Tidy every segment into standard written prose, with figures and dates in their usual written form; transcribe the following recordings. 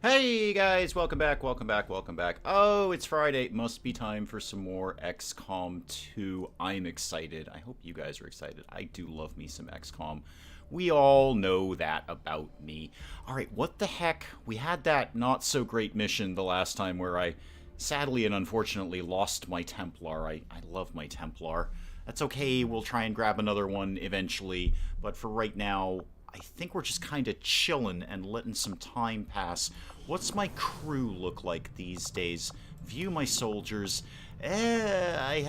Hey guys, welcome back, welcome back, welcome back. Oh, it's Friday. Must be time for some more XCOM 2. I'm excited. I hope you guys are excited. I do love me some XCOM. We all know that about me. Alright, what the heck? We had that not so great mission the last time where I sadly and unfortunately lost my Templar. I love my Templar. That's okay, we'll try and grab another one eventually, but for right now, I think we're just kind of chilling and letting some time pass. What's my crew look like these days? View my soldiers. I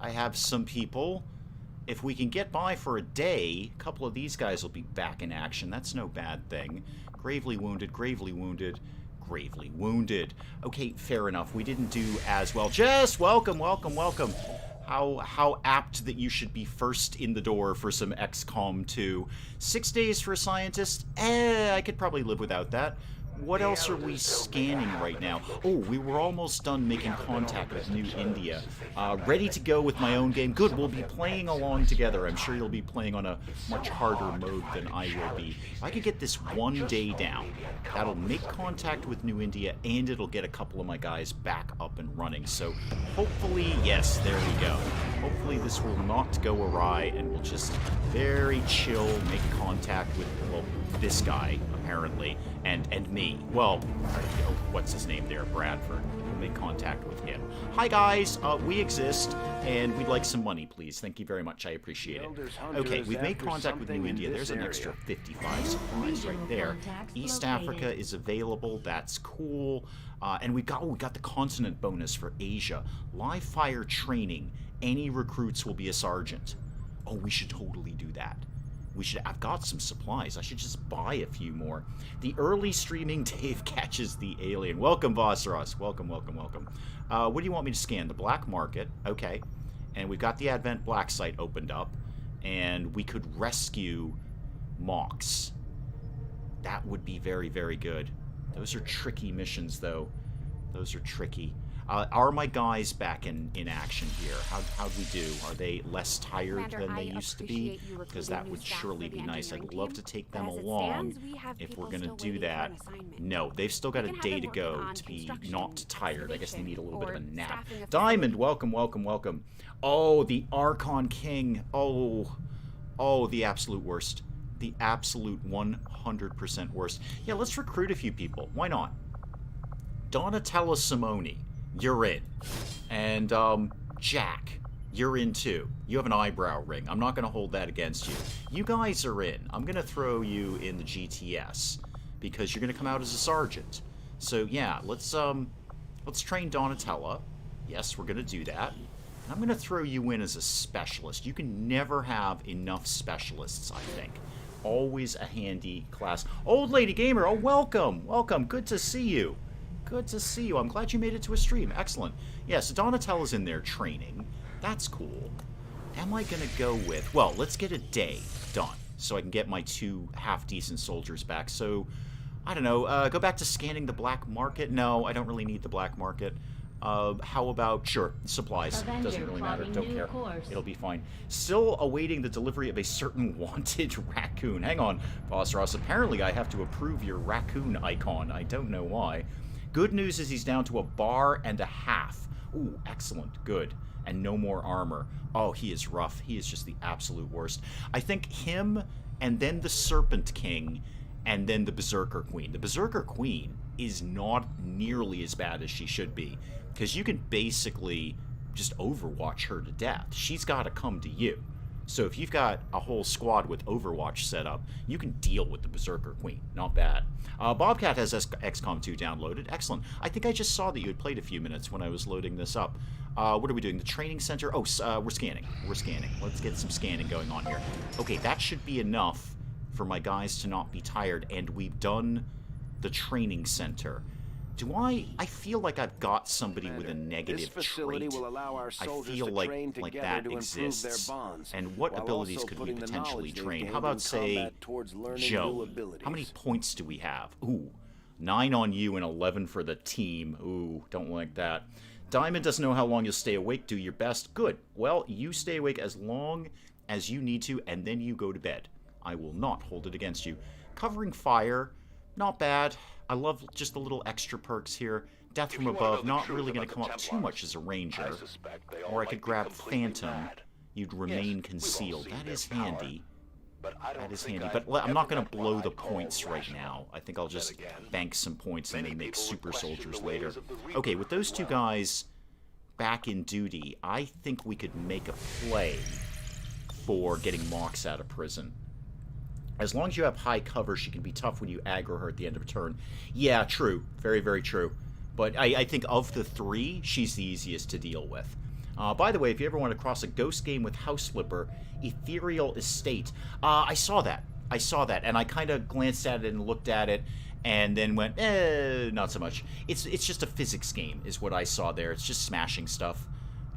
have some people. If we can get by for a day, a couple of these guys will be back in action. That's no bad thing. Gravely wounded, gravely wounded, gravely wounded. Okay, fair enough. We didn't do as well. Jess, welcome, welcome, welcome. How apt that you should be first in the door for some XCOM 2. 6 days for a scientist? I could probably live without that. What else are we scanning right now? Oh, we were almost done making contact with New India. Ready to go with my own game. Good, we'll be playing along together. I'm sure you'll be playing on a much harder mode than I will be. If I could get this one day down, that'll make contact with New India, and it'll get a couple of my guys back up and running. So hopefully, yes, there we go. Hopefully this will not go awry, and we'll just very chill make contact with, well, this guy, apparently, and me. Well, what's his name there? Bradford. We'll make contact with him. Hi, guys. We exist, and we'd like some money, please. Thank you very much. I appreciate it. Okay, we've made contact with New India. There's an extra 55 supplies right there. East Africa is available. That's cool. And we got the consonant bonus for Asia. Live fire training. Any recruits will be a sergeant. Oh, we should totally do that. I've got some supplies. I should just buy a few more. The early streaming Dave catches the alien. Welcome, Vossros. Welcome, welcome, welcome. What do you want me to scan? The black market. Okay. And we've got the Advent Black site opened up. And we could rescue Mox. That would be very, very good. Those are tricky missions, though. Those are tricky. Are my guys back in action here? How'd we do? Are they less tired than they used to be? Because that would surely be nice. I'd love to take them along if we're going to do that. No, they've still got a day to go to be not tired. I guess they need a little bit of a nap. Diamond, welcome, welcome, welcome. Oh, the Archon King. Oh, the absolute worst. The absolute 100% worst. Yeah, let's recruit a few people. Why not? Donatella Simone. You're in. And, Jack, you're in too. You have an eyebrow ring. I'm not going to hold that against you. You guys are in. I'm going to throw you in the GTS because you're going to come out as a sergeant. So, yeah, let's train Donatella. Yes, we're going to do that. And I'm going to throw you in as a specialist. You can never have enough specialists, I think. Always a handy class. Old Lady Gamer, oh, welcome. Welcome. Good to see you. Good to see you. I'm glad you made it to a stream. Excellent. Yeah, so Donatella's in there training. That's cool. Am I going to go with... Well, let's get a day done so I can get my 2 half-decent soldiers back. So, I don't know. Go back to scanning the black market? No, I don't really need the black market. How about... Sure, supplies. Doesn't really matter. Don't care. It'll be fine. Still awaiting the delivery of a certain wanted raccoon. Hang on, Boss Ross. Apparently I have to approve your raccoon icon. I don't know why. Good news is he's down to a bar and a half. Ooh, excellent. Good. And no more armor. Oh, he is rough. He is just the absolute worst. I think him, and then the Serpent King, and then the Berserker Queen. The Berserker Queen is not nearly as bad as she should be, because you can basically just Overwatch her to death. She's got to come to you. So if you've got a whole squad with Overwatch set up, you can deal with the Berserker Queen. Not bad. Bobcat has XCOM 2 downloaded. Excellent. I think I just saw that you had played a few minutes when I was loading this up. What are we doing? The training center? Oh, we're scanning. We're scanning. Let's get some scanning going on here. Okay, that should be enough for my guys to not be tired. And we've done the training center. Do I feel like I've got somebody with a negative trait. I feel like that exists. And what abilities could we potentially train? How about, say, Joe? How many points do we have? Ooh, 9 on you and 11 for the team. Ooh, don't like that. Diamond doesn't know how long you'll stay awake. Do your best. Good. Well, you stay awake as long as you need to, and then you go to bed. I will not hold it against you. Covering fire, not bad. I love just the little extra perks here. Death from above, not really going to come up too much as a ranger. Or I could grab Phantom. You'd remain concealed. That is handy. That is handy. But I'm not going to blow the points right now. I think I'll just bank some points and then make super soldiers later. Okay, with those two guys back in duty, I think we could make a play for getting Mox out of prison. As long as you have high cover, she can be tough when you aggro her at the end of a turn. Yeah, true. Very, very true. But I think of the three, she's the easiest to deal with. By the way, if you ever want to cross a ghost game with House Flipper, Ethereal Estate. I saw that. I saw that, and I kind of glanced at it and looked at it, and then went, not so much. It's just a physics game, is what I saw there. It's just smashing stuff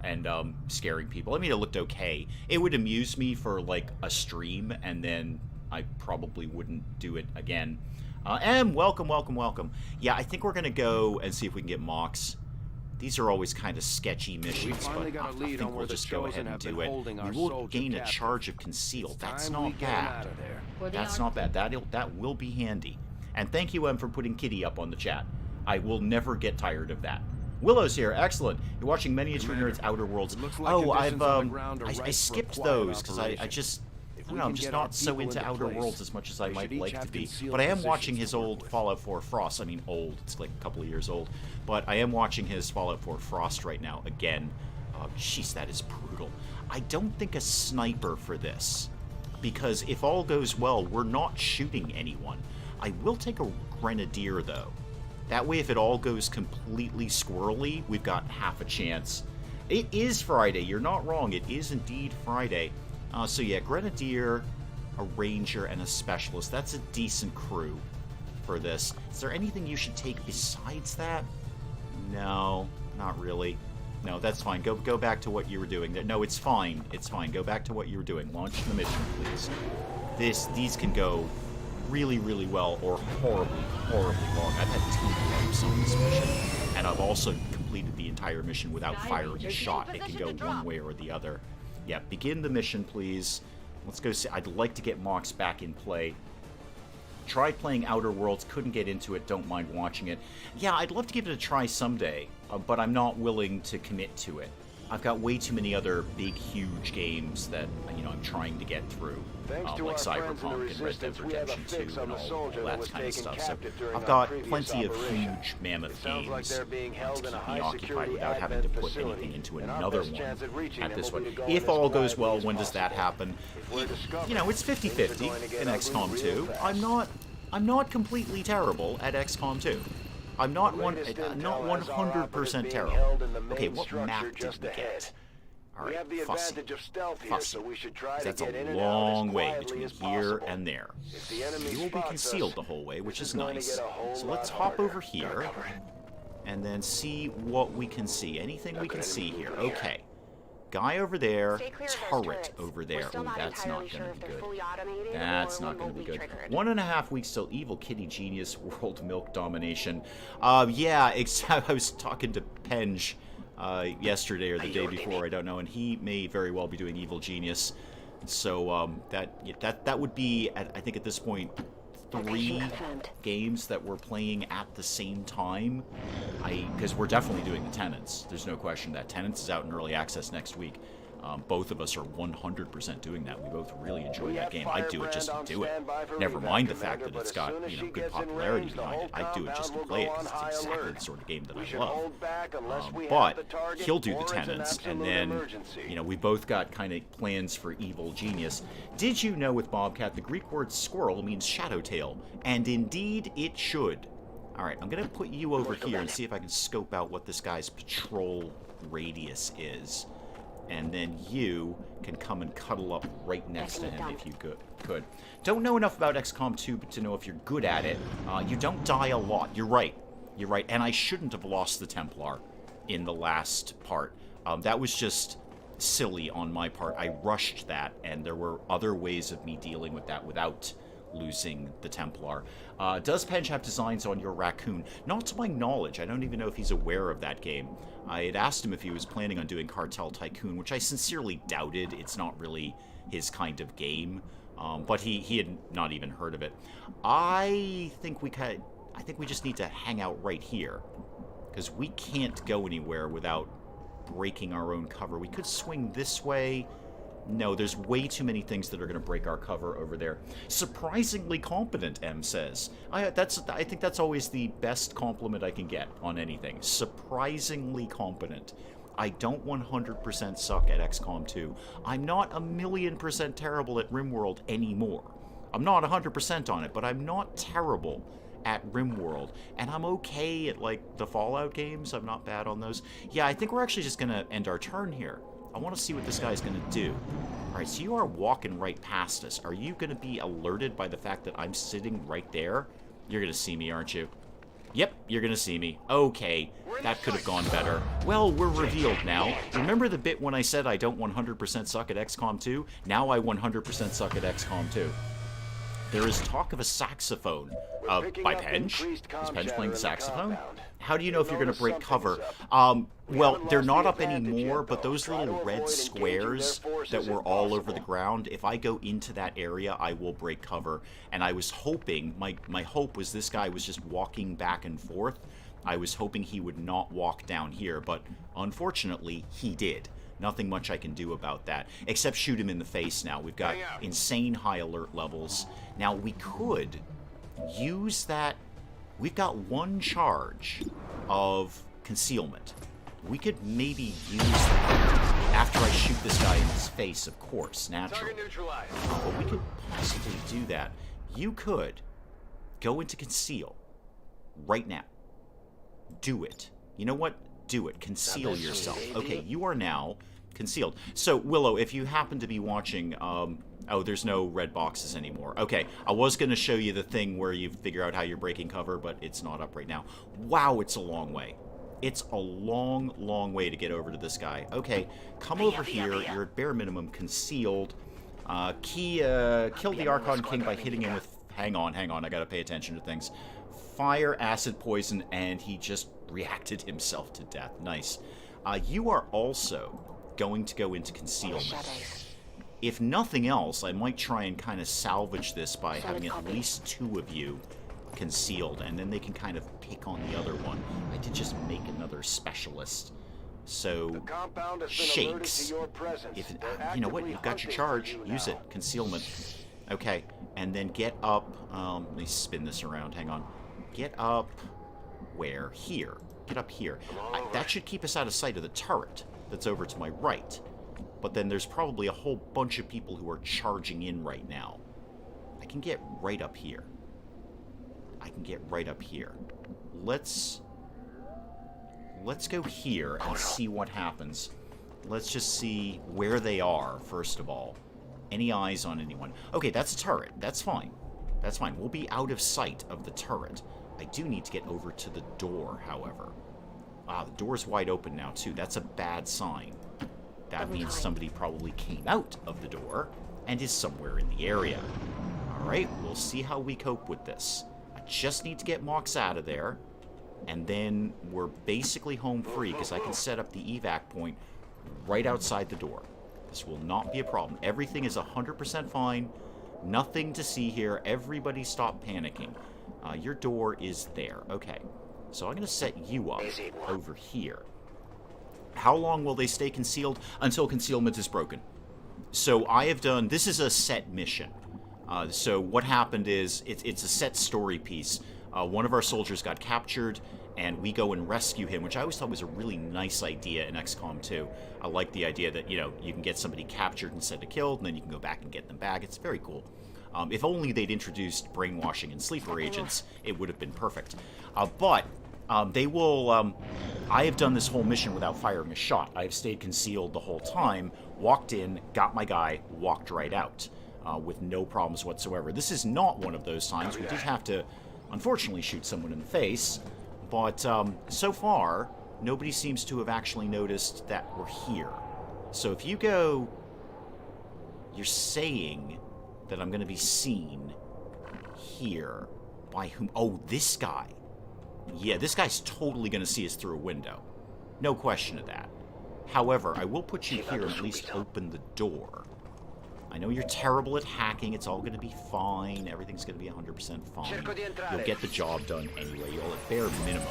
and scaring people. I mean, it looked okay. It would amuse me for, like, a stream, and then I probably wouldn't do it again. And welcome, welcome, welcome. Yeah, I think we're going to go and see if we can get Mox. These are always kind of sketchy missions, but I think we'll just go ahead and do it. We will gain a charge of conceal. That's not bad. That's not bad. That will be handy. And thank you, Em, for putting Kitty up on the chat. I will never get tired of that. Willow's here. Excellent. You're watching Miniature Nerds Outer Worlds. Oh, I skipped those because I don't know, I'm just not so into Outer Worlds as much as I might like to be. But I am watching his old Fallout 4 Frost. I mean, old. It's like a couple of years old. But I am watching his Fallout 4 Frost right now again. Jeez, that is brutal. I don't think a sniper for this. Because if all goes well, we're not shooting anyone. I will take a Grenadier, though. That way, if it all goes completely squirrely, we've got half a chance. It is Friday. You're not wrong. It is indeed Friday. So yeah, Grenadier, a Ranger, and a Specialist. That's a decent crew for this. Is there anything you should take besides that? No, not really. No, that's fine. Go back to what you were doing. No, it's fine. It's fine. Go back to what you were doing. Launch the mission, please. These can go really, really well or horribly, horribly long. I've had 2 wipes on this mission, and I've also completed the entire mission without firing a shot. It can go one way or the other. Yeah, begin the mission, please. Let's go see. I'd like to get Mox back in play. Tried playing Outer Worlds, couldn't get into it, don't mind watching it. Yeah, I'd love to give it a try someday, but I'm not willing to commit to it. I've got way too many other big, huge games that, I'm trying to get through. Like Cyberpunk and Red Dead Redemption 2 and all that kind of stuff. So I've got plenty of huge mammoth games to keep me occupied without having to put anything into another one at this one. If all goes well, when does that happen? It's 50-50 in XCOM 2. I'm not completely terrible at XCOM 2. I'm not 100% terrible. Okay, what map did we get? Alright, Fussy. That's a long way between here and there. You will be concealed the whole way, which is nice. So let's hop over here and then see what we can see. Anything we can see here. Okay. Guy over there, turret over there. Oh, that's not going to be good. That's not going to be good. 1.5 weeks till Evil Kitty Genius World Milk Domination. Yeah, I was talking to Penge yesterday or the day before, I don't know, and he may very well be doing Evil Genius. So that would be, I think at this point, 3 games that we're playing at the same time. Because we're definitely doing the Tenants. There's no question that Tenants is out in early access next week. Both of us are 100% doing that. We both really enjoy that game. I do it just to do it. Never mind the fact that it's got, good popularity behind it. I do it just to play it because it's exactly the sort of game that I love. But he'll do the Tenants, and then, we both got kind of plans for Evil Genius. Did you know with Bobcat, the Greek word squirrel means shadow tail? And indeed it should. Alright, I'm going to put you over here and see if I can scope out what this guy's patrol radius is. And then you can come and cuddle up right next to him if you could. Don't know enough about XCOM 2 to know if you're good at it. You don't die a lot. You're right. You're right. And I shouldn't have lost the Templar in the last part. That was just silly on my part. I rushed that, and there were other ways of me dealing with that without losing the Templar. Does Penge have designs on your raccoon? Not to my knowledge. I don't even know if he's aware of that game. I had asked him if he was planning on doing Cartel Tycoon, which I sincerely doubted. It's not really his kind of game. But he had not even heard of it. I think I think we just need to hang out right here. Because we can't go anywhere without breaking our own cover. We could swing this way. No, there's way too many things that are going to break our cover over there. Surprisingly competent, M says. I think that's always the best compliment I can get on anything. Surprisingly competent. I don't 100% suck at XCOM 2. I'm not 1,000,000% terrible at RimWorld anymore. I'm not 100% on it, but I'm not terrible at RimWorld. And I'm okay at, like, the Fallout games. I'm not bad on those. Yeah, I think we're actually just going to end our turn here. I want to see what this guy's going to do. Alright, so you are walking right past us. Are you going to be alerted by the fact that I'm sitting right there? You're going to see me, aren't you? Yep, you're going to see me. Okay, that could have gone better. Well, we're revealed now. Remember the bit when I said I don't 100% suck at XCOM 2? Now I 100% suck at XCOM 2. There is talk of a saxophone. By Penge? Is Penge playing the saxophone? How do you know if you're going to break cover? Well, they're not up anymore, but those little red squares that were all over the ground, if I go into that area, I will break cover. And I was hoping, my hope was this guy was just walking back and forth. I was hoping he would not walk down here, but unfortunately, he did. Nothing much I can do about that, except shoot him in the face now. We've got insane high alert levels. Now, we could use that. We've got one charge of concealment. We could maybe use that after I shoot this guy in his face, of course, naturally. But we could possibly do that. You could go into conceal right now. Do it. You know what? Do it. Conceal yourself. Okay, you are now concealed. So, Willow, if you happen to be watching, oh, there's no red boxes anymore. Okay, I was going to show you the thing where you figure out how you're breaking cover, but it's not up right now. Wow, it's a long way. It's a long, long way to get over to this guy. Okay, come over here. You're at bare minimum concealed. Kill the Archon King by hitting him with... Hang on, I gotta pay attention to things. Fire, acid, poison, and he just reacted himself to death. Nice. You are also going to go into concealment. If nothing else, I might try and kind of salvage this by having at least two of you concealed, and then they can kind of pick on the other one. I did just make another specialist. So, shakes. If you know what, you've got your charge. Use it. Concealment. Okay, and then get up. Let me spin this around. Hang on. Get up. Where? Here. Get up here. That should keep us out of sight of the turret that's over to my right. But then there's probably a whole bunch of people who are charging in right now. I can get right up here. Let's go here and see what happens. Let's just see where they are, first of all. Any eyes on anyone? Okay, that's a turret. That's fine. That's fine. We'll be out of sight of the turret. I do need to get over to the door, however. The door's wide open now, too. That's a bad sign. That means somebody probably came out of the door and is somewhere in the area. Alright, we'll see how we cope with this. I just need to get Mox out of there, and then we're basically home free, because I can set up the evac point right outside the door. This will not be a problem. Everything is 100% fine. Nothing to see here. Everybody stop panicking. Your door is there. Okay. So I'm going to set you up over here. How long will they stay concealed? Until concealment is broken. So I have done... This is a set mission. So what happened is... It's a set story piece. One of our soldiers got captured, and we go and rescue him, which I always thought was a really nice idea in XCOM 2. I like the idea that, you know, you can get somebody captured instead of killed, and then you can go back and get them back. It's very cool. If only they'd introduced brainwashing and sleeper agents, it would have been perfect. But they will... I have done this whole mission without firing a shot. I have stayed concealed the whole time, walked in, got my guy, walked right out, with no problems whatsoever. This is not one of those times. We did have to, unfortunately, shoot someone in the face, but so far, nobody seems to have actually noticed that we're here. So if you go... You're saying that I'm going to be seen here. By whom? Oh, this guy. Yeah, this guy's totally going to see us through a window. No question of that. However, I will put you here and at least open the door. I know you're terrible at hacking. It's all going to be fine. Everything's going to be 100% fine. You'll get the job done anyway. You'll, at bare minimum,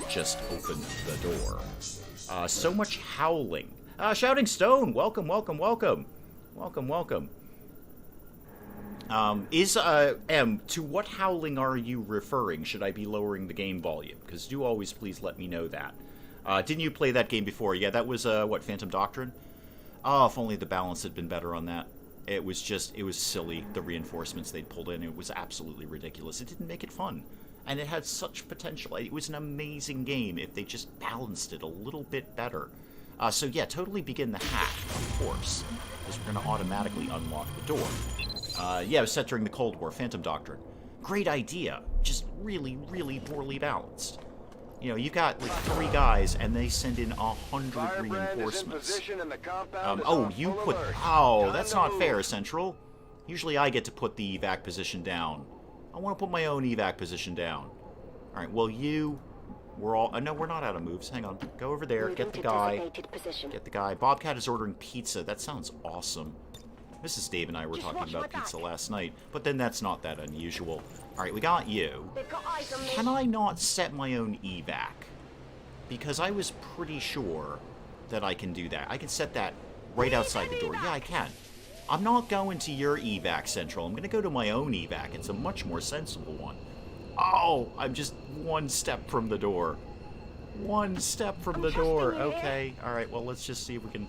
just open the door. So much howling. Shouting Stone, welcome, welcome, welcome. Welcome, welcome. To what howling are you referring? Should I be lowering the game volume? Because do always please let me know that. Didn't you play that game before? Yeah, that was, what, Phantom Doctrine? Oh, if only the balance had been better on that. It was silly, the reinforcements they'd pulled in. It was absolutely ridiculous. It didn't make it fun. And it had such potential. It was an amazing game if they just balanced it a little bit better. So yeah, totally begin the hack, of course, because we're going to automatically unlock the door. Yeah, it was set during the Cold War, Phantom Doctrine. Great idea, just really, really poorly balanced. You know, you've got like 3 guys, and they send in 100 reinforcements. Oh, you put... Oh, that's not fair, Central. Usually I get to put the evac position down. I want to put my own evac position down. Alright, well, we're all... no, we're not out of moves. Hang on. Go over there, get the guy. Get the guy. Bobcat is ordering pizza. That sounds awesome. Mrs. Dave and I were talking about pizza last night, but then that's not that unusual. Alright, we got you. Can I not set my own evac? Because I was pretty sure that I can do that. I can set that right outside the door. Yeah, I can. I'm not going to your evac, Central. I'm going to go to my own evac. It's a much more sensible one. Oh, I'm just 1 step from the door. 1 step from the door. Okay, alright, well, let's just see if we can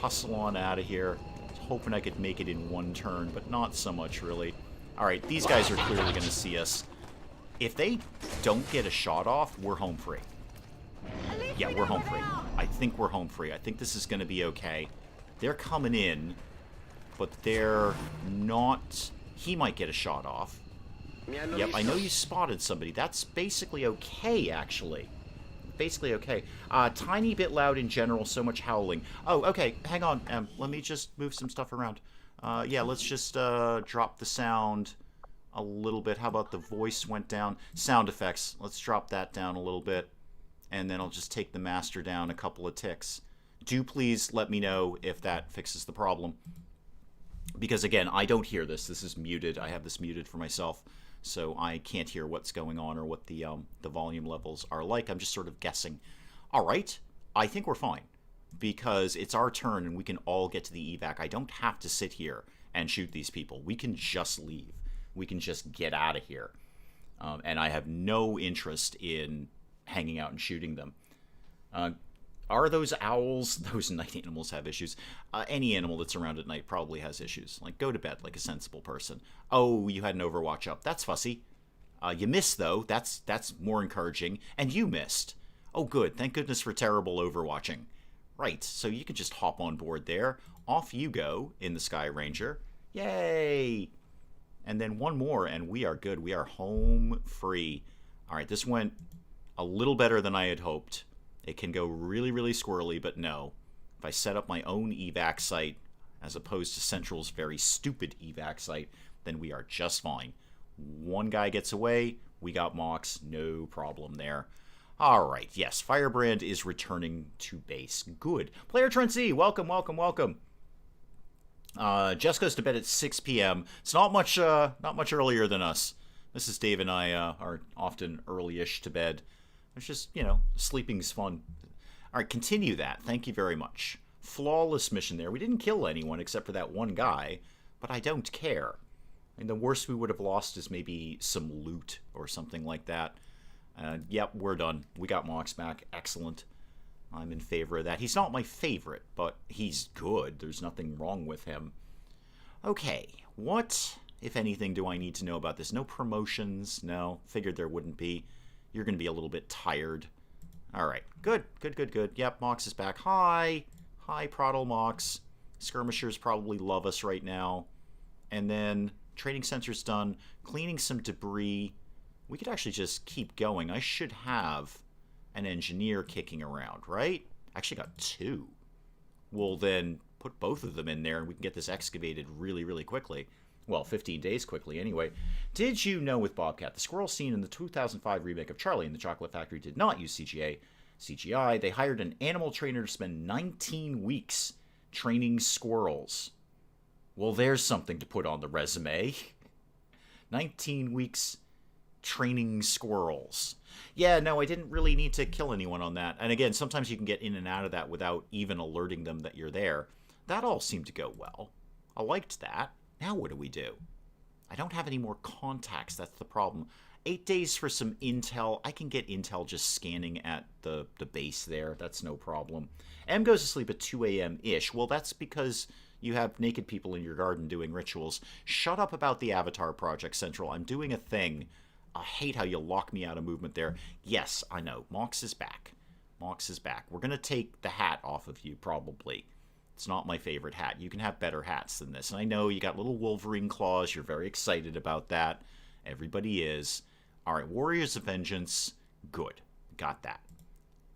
hustle on out of here. Hoping I could make it in 1 turn, but not so much, really. Alright, these guys are clearly going to see us. If they don't get a shot off, we're home free. Yeah, we're home free. I think we're home free. I think this is going to be okay. They're coming in, but they're not... He might get a shot off. Yep, I know you spotted somebody. That's basically okay, actually. Basically okay. Tiny bit loud in general, so much howling. Oh, okay, hang on, let me just move some stuff around. Yeah, let's just drop the sound a little bit. How about the voice went down? Sound effects, let's drop that down a little bit. And then I'll just take the master down a couple of ticks. Do please let me know if that fixes the problem. Because again, I don't hear this. This is muted. I have this muted for myself. So I can't hear what's going on or what the volume levels are like. I'm just sort of guessing. All right, I think we're fine because it's our turn and we can all get to the evac. I don't have to sit here and shoot these people. We can just leave. We can just get out of here. And I have no interest in hanging out and shooting them. Are those owls, those night animals have issues? Any animal that's around at night probably has issues. Like, go to bed like a sensible person. Oh, you had an Overwatch up. That's fussy. You missed, though. That's more encouraging. And you missed. Oh, good. Thank goodness for terrible Overwatching. Right, so you can just hop on board there. Off you go in the Sky Ranger. Yay! And then 1 more, and we are good. We are home free. All right, this went a little better than I had hoped. It can go really, really squirrely, but no. If I set up my own evac site, as opposed to Central's very stupid evac site, then we are just fine. 1 guy gets away, we got Mox, no problem there. Alright, yes, Firebrand is returning to base. Good. Player Trent Z, welcome, welcome, welcome. Jess goes to bed at 6 p.m. It's not much earlier than us. Mrs. Dave and I are often early-ish to bed. It's just, you know, sleeping's fun. All right, continue that. Thank you very much. Flawless mission there. We didn't kill anyone except for that 1 guy, but I don't care. I mean, the worst we would have lost is maybe some loot or something like that. Yep, we're done. We got Mox back. Excellent. I'm in favor of that. He's not my favorite, but he's good. There's nothing wrong with him. Okay, what, if anything, do I need to know about this? No promotions? No, figured there wouldn't be. You're going to be a little bit tired. All right. Good. Good, good, good. Yep, Mox is back. Hi. Hi, Prottle Mox. Skirmishers probably love us right now. And then training center's done. Cleaning some debris. We could actually just keep going. I should have an engineer kicking around, right? Actually got 2. We'll then put both of them in there and we can get this excavated really, really quickly. Well, 15 days quickly, anyway. Did you know with Bobcat, the squirrel scene in the 2005 remake of Charlie and the Chocolate Factory did not use CGI. They hired an animal trainer to spend 19 weeks training squirrels. Well, there's something to put on the resume. 19 weeks training squirrels. Yeah, no, I didn't really need to kill anyone on that. And again, sometimes you can get in and out of that without even alerting them that you're there. That all seemed to go well. I liked that. Now what do we do? I don't have any more contacts, that's the problem. 8 days for some intel. I can get intel just scanning at the base there. That's no problem. M goes to sleep at 2 a.m.-ish. Well, that's because you have naked people in your garden doing rituals. Shut up about the Avatar Project, Central. I'm doing a thing. I hate how you lock me out of movement there. Yes, I know. Mox is back. Mox is back. We're going to take the hat off of you, probably. It's not my favorite hat. You can have better hats than this. And I know you got little Wolverine claws. You're very excited about that. Everybody is. All right, Warriors of Vengeance. Good. Got that.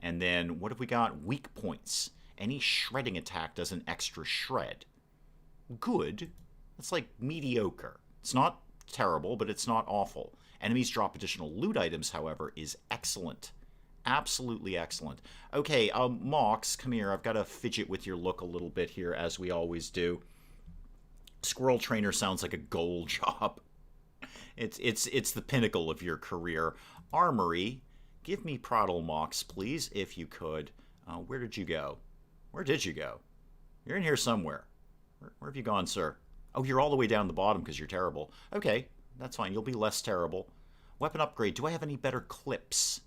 And then what have we got? Weak points. Any shredding attack does an extra shred. Good. That's like mediocre. It's not terrible, but it's not awful. Enemies drop additional loot items, however, is excellent. Absolutely excellent. Okay, Mox, come here. I've got to fidget with your look a little bit here, as we always do. Squirrel Trainer sounds like a goal job. It's the pinnacle of your career. Armory. Give me Prattle Mox, please, if you could. Where did you go? Where did you go? You're in here somewhere. Where have you gone, sir? Oh, you're all the way down the bottom because you're terrible. Okay, that's fine. You'll be less terrible. Weapon upgrade. Do I have any better clips?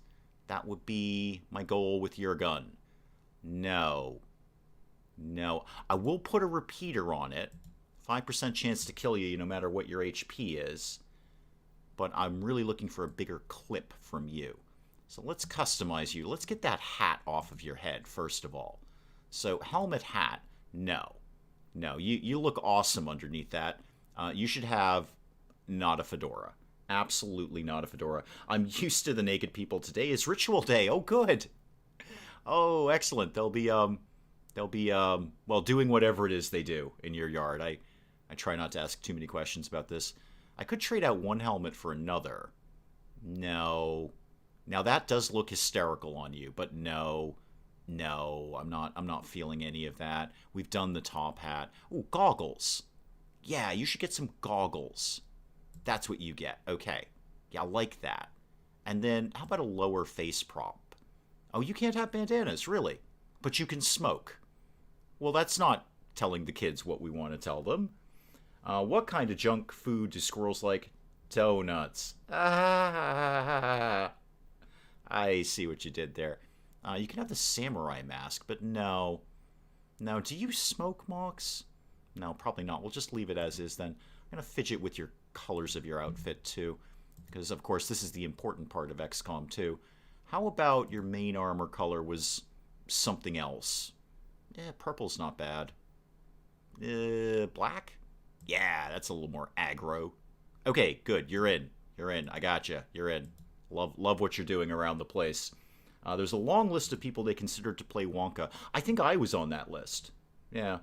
That would be my goal with your gun. No. No. I will put a repeater on it. 5% chance to kill you no matter what your HP is. But I'm really looking for a bigger clip from you. So let's customize you. Let's get that hat off of your head, first of all. So helmet hat, no. No, you look awesome underneath that. You should have not a fedora. Absolutely not a fedora. I'm used to the naked people. Today is ritual day. Oh, good. Oh, excellent. They'll be well, doing whatever it is they do in your yard. I try not to ask too many questions about this. I could trade out one helmet for another. No. Now that does look hysterical on you, but no. No, I'm not feeling any of that. We've done the top hat. Ooh, goggles. Yeah, you should get some goggles. That's what you get. Okay. Yeah, I like that. And then, how about a lower face prop? Oh, you can't have bandanas, really. But you can smoke. Well, that's not telling the kids what we want to tell them. What kind of junk food do squirrels like? Donuts. Ah, I see what you did there. You can have the samurai mask, but no. No, do you smoke, Mox? No, probably not. We'll just leave it as is then. I'm going to fidget with your colors of your outfit, too. Because, of course, this is the important part of XCOM 2. How about your main armor color was something else? Yeah, purple's not bad. Black? Yeah, that's a little more aggro. Okay, good. You're in. You're in. I gotcha. You're in. Love what you're doing around the place. There's a long list of people they considered to play Wonka. I think I was on that list. Yeah.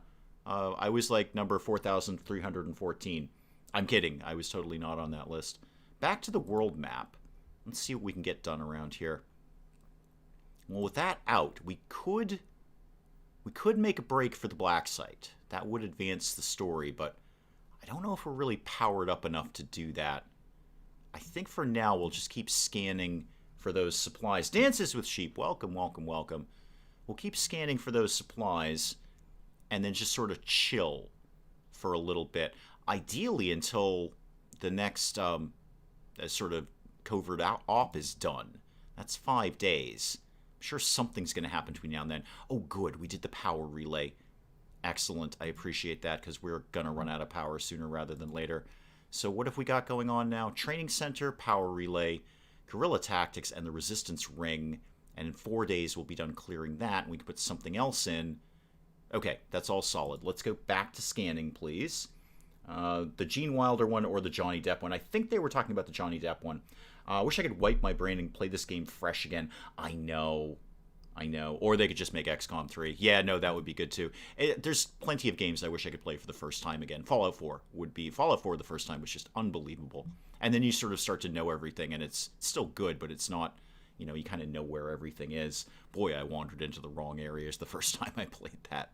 I was like number 4,314. I'm kidding. I was totally not on that list. Back to the world map. Let's see what we can get done around here. Well, with that out, we could make a break for the black site. That would advance the story, but I don't know if we're really powered up enough to do that. I think for now we'll just keep scanning for those supplies. Dances with Sheep. Welcome, welcome, welcome. We'll keep scanning for those supplies and then just sort of chill for a little bit. Ideally until the next sort of covert op is done. That's 5 days. I'm sure something's going to happen between now and then. Oh, good. We did the power relay. Excellent. I appreciate that because we're going to run out of power sooner rather than later. So what have we got going on now? Training Center, Power Relay, Guerrilla Tactics, and the Resistance Ring. And in 4 days, we'll be done clearing that, and we can put something else in. Okay, that's all solid. Let's go back to scanning, please. The Gene Wilder one or the Johnny Depp one. I think they were talking about the Johnny Depp one. I wish I could wipe my brain and play this game fresh again. I know. Or they could just make XCOM 3. Yeah, no, that would be good too. There's plenty of games I wish I could play for the first time again. Fallout 4 would be... Fallout 4 the first time was just unbelievable. And then you sort of start to know everything, and it's still good, but it's not... You know, you kind of know where everything is. Boy, I wandered into the wrong areas the first time I played that.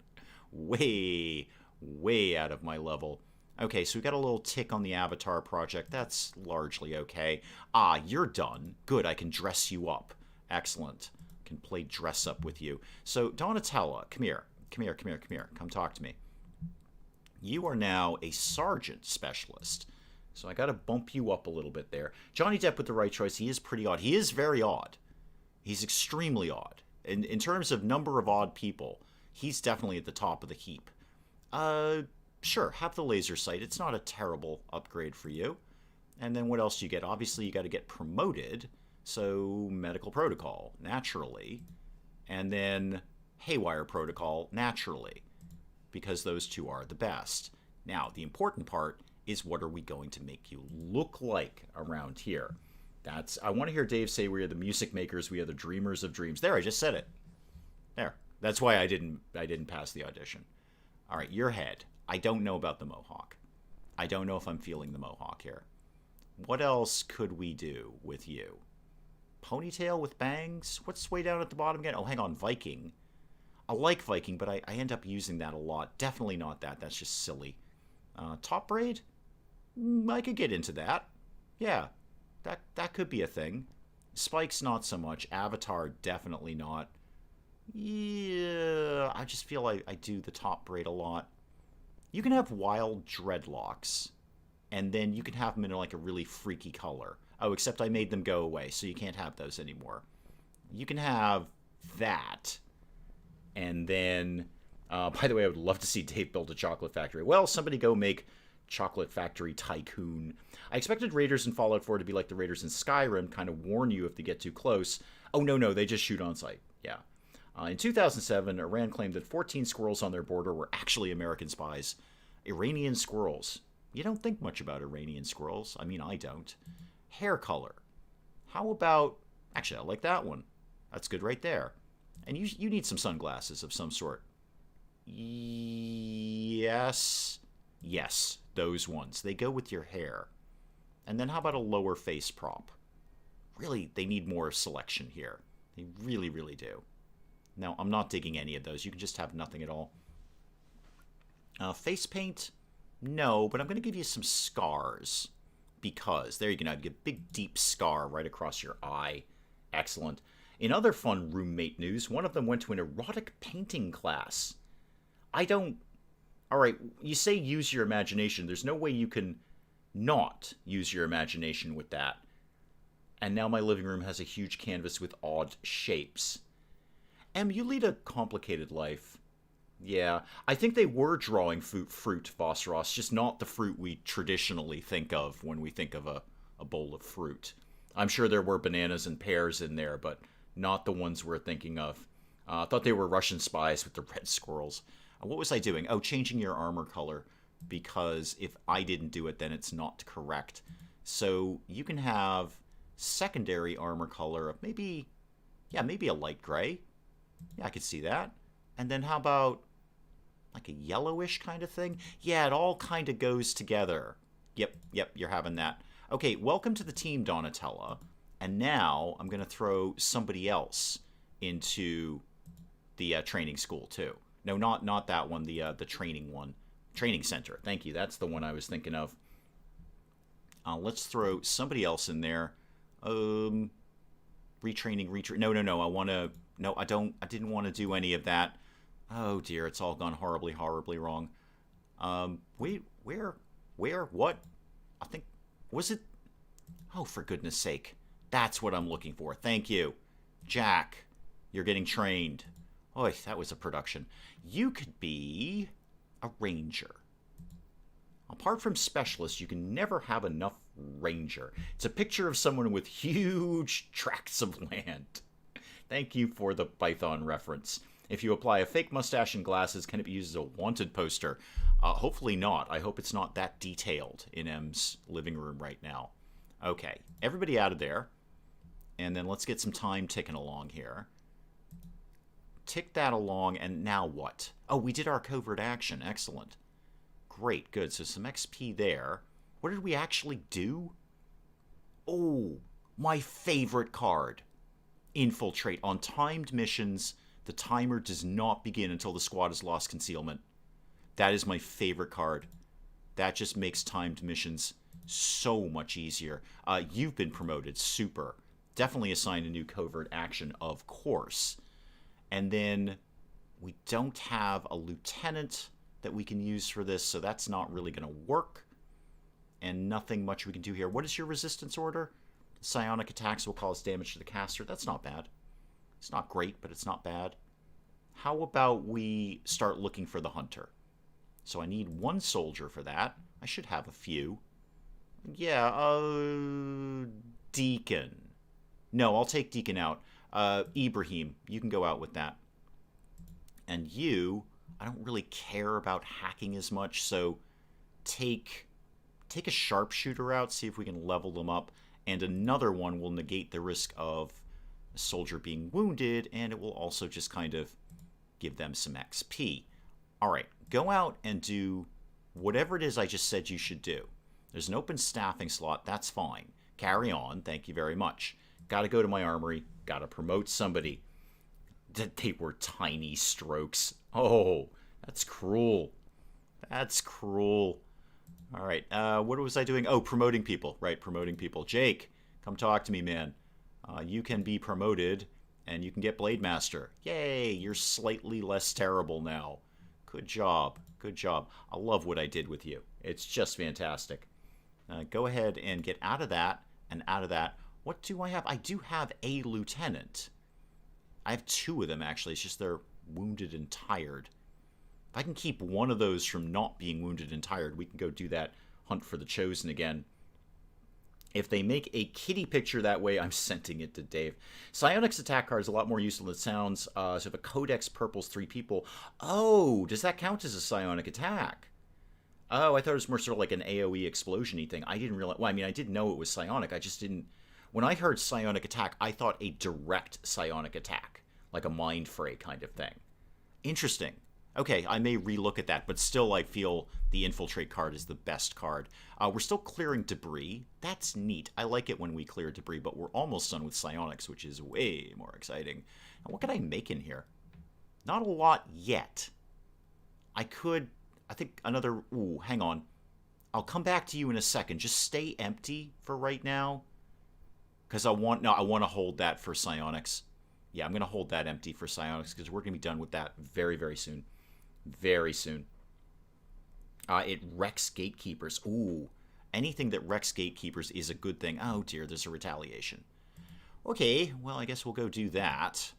Way way out of my level. Okay, so we got a little tick on the avatar project. That's largely okay. Ah, you're done. Good, I can dress you up. Excellent. Can play dress up with you. So, Donatella, come here. Come here, come here, come here. Come talk to me. You are now a sergeant specialist. So I got to bump you up a little bit there. Johnny Depp with the right choice. He is pretty odd. He is very odd. He's extremely odd. In terms of number of odd people, he's definitely at the top of the heap. Sure, have the laser sight. It's not a terrible upgrade for you. And then what else do you get? Obviously, you got to get promoted. So, medical protocol, naturally. And then haywire protocol, naturally. Because those two are the best. Now, the important part is what are we going to make you look like around here? I want to hear Dave say we are the music makers, we are the dreamers of dreams. There, I just said it. There. That's why I didn't pass the audition. All right, your head. I don't know about the mohawk. I don't know if I'm feeling the mohawk here. What else could we do with you? Ponytail with bangs? What's way down at the bottom again? Oh, hang on, Viking. I like Viking, but I end up using that a lot. Definitely not that. That's just silly. Top braid? I could get into that. Yeah, that could be a thing. Spikes, not so much. Avatar, definitely not. Yeah, I just feel like I do the top braid a lot. You can have wild dreadlocks, and then you can have them in like a really freaky color. Oh, except I made them go away, so you can't have those anymore. You can have that, and then, by the way, I would love to see Dave build a chocolate factory. Well, somebody go make Chocolate Factory Tycoon. I expected raiders in Fallout 4 to be like the raiders in Skyrim, kind of warn you if they get too close. Oh, no, they just shoot on sight. Yeah. In 2007, Iran claimed that 14 squirrels on their border were actually American spies. Iranian squirrels. You don't think much about Iranian squirrels. I mean, I don't. Hair color. How about... Actually, I like that one. That's good right there. And you need some sunglasses of some sort. Yes. Yes, those ones. They go with your hair. And then how about a lower face prop? Really, they need more selection here. They really, really do. Now, I'm not digging any of those. You can just have nothing at all. Face paint? No, but I'm going to give you some scars. Because, there you go. You get a big, deep scar right across your eye. Excellent. In other fun roommate news, one of them went to an erotic painting class. I don't... Alright, you say use your imagination. There's no way you can not use your imagination with that. And now my living room has a huge canvas with odd shapes. Em, you lead a complicated life. Yeah, I think they were drawing fruit, Vosros, just not the fruit we traditionally think of when we think of a bowl of fruit. I'm sure there were bananas and pears in there, but not the ones we're thinking of. I thought they were Russian spies with the red squirrels. What was I doing? Oh, changing your armor color, because if I didn't do it, then it's not correct. So you can have secondary armor color of maybe a light gray. Yeah, I could see that. And then how about like a yellowish kind of thing? Yeah, it all kind of goes together. Yep, you're having that. Okay, welcome to the team, Donatella. And now I'm going to throw somebody else into the training school, too. No, not that one, the training one. Training center, thank you. That's the one I was thinking of. Let's throw somebody else in there. Retraining. No, I didn't want to do any of that. Oh dear, it's all gone horribly, horribly wrong. Wait, where, what? I think, was it? Oh, for goodness sake. That's what I'm looking for. Thank you. Jack, you're getting trained. Oh, that was a production. You could be a ranger. Apart from specialist, you can never have enough ranger. It's a picture of someone with huge tracts of land. Thank you for the Python reference. If you apply a fake mustache and glasses, can it be used as a wanted poster? Hopefully not. I hope it's not that detailed in M's living room right now. Okay, everybody out of there. And then let's get some time ticking along here. Tick that along, and now what? Oh, we did our covert action. Excellent. Great, good. So some XP there. What did we actually do? Oh, my favorite card. Infiltrate. On timed missions, the timer does not begin until the squad has lost concealment. That is my favorite card. That just makes timed missions so much easier. You've been promoted. Super. Definitely assign a new covert action, of course. And then we don't have a lieutenant that we can use for this, so that's not really going to work. And nothing much we can do here. What is your resistance order? Psionic attacks will cause damage to the caster. That's not bad. It's not great, but it's not bad. How about we start looking for the hunter? So I need one soldier for that. I should have a few. Yeah, Deacon. No, I'll take Deacon out. Ibrahim, you can go out with that. And you, I don't really care about hacking as much, so take a sharpshooter out, see if we can level them up, and another one will negate the risk of a soldier being wounded, and it will also just kind of give them some XP. Alright, go out and do whatever it is I just said you should do. There's an open staffing slot, that's fine. Carry on, thank you very much. Gotta go to my armory, gotta promote somebody. They were tiny strokes. Oh, that's cruel. That's cruel. Alright, what was I doing? Oh, promoting people. Right, promoting people. Jake, come talk to me, man. You can be promoted, and you can get Blade Master. Yay, you're slightly less terrible now. Good job. Good job. I love what I did with you. It's just fantastic. Go ahead and get out of that and out of that. What do I have? I do have a lieutenant. I have two of them, actually. It's just they're wounded and tired. If I can keep one of those from not being wounded and tired, we can go do that hunt for the Chosen again. If they make a kitty picture that way, I'm sending it to Dave. Psionic's attack card is a lot more useful than it sounds. So if a Codex purples 3 people... Oh, does that count as a psionic attack? Oh, I thought it was more sort of like an AoE explosion-y thing. I didn't realize... Well, I mean, I did know it was psionic. I just didn't... When I heard psionic attack, I thought a direct psionic attack. Like a Mind Fray kind of thing. Interesting. Okay, I may relook at that, but still I feel the Infiltrate card is the best card. We're still clearing debris. That's neat. I like it when we clear debris, but we're almost done with psionics, which is way more exciting. And what can I make in here? Not a lot yet. I think another... Ooh, hang on. I'll come back to you in a second. Just stay empty for right now. Because I want to hold that for psionics. Yeah, I'm going to hold that empty for psionics because we're going to be done with that very, very soon. Very soon. It wrecks gatekeepers. Ooh, anything that wrecks gatekeepers is a good thing. Oh dear, there's a retaliation. Okay, well, I guess we'll go do that.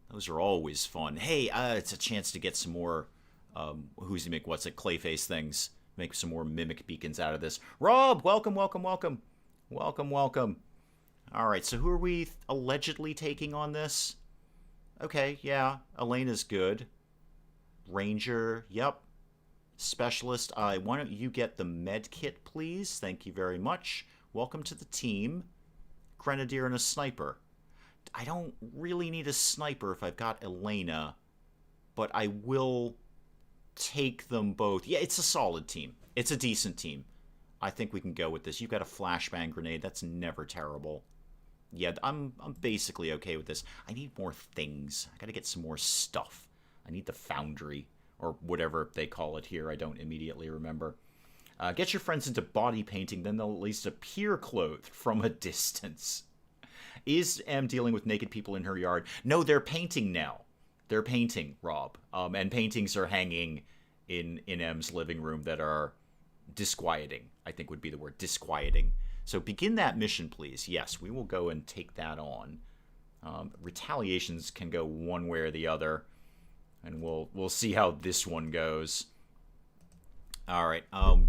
Those are always fun. Hey, it's a chance to get some more, Clayface things. Make some more mimic beacons out of this. Rob, welcome, welcome, welcome. Welcome, welcome. Alright, so who are we allegedly taking on this? Okay, yeah, Elena's good. Ranger, yep. Specialist, why don't you get the med kit, please? Thank you very much. Welcome to the team. Grenadier and a sniper. I don't really need a sniper if I've got Elena, but I will take them both. Yeah, it's a solid team. It's a decent team. I think we can go with this. You've got a flashbang grenade. That's never terrible. Yeah, I'm basically okay with this. I need more things. I gotta get some more stuff. I need the foundry, or whatever they call it here. I don't immediately remember. Get your friends into body painting, then they'll at least appear clothed from a distance. Is M dealing with naked people in her yard? No, they're painting now. They're painting, Rob. And paintings are hanging in M's living room that are disquieting, I think would be the word, disquieting. So begin that mission, please. Yes, we will go and take that on. Retaliations can go one way or the other, and we'll see how this one goes. All right.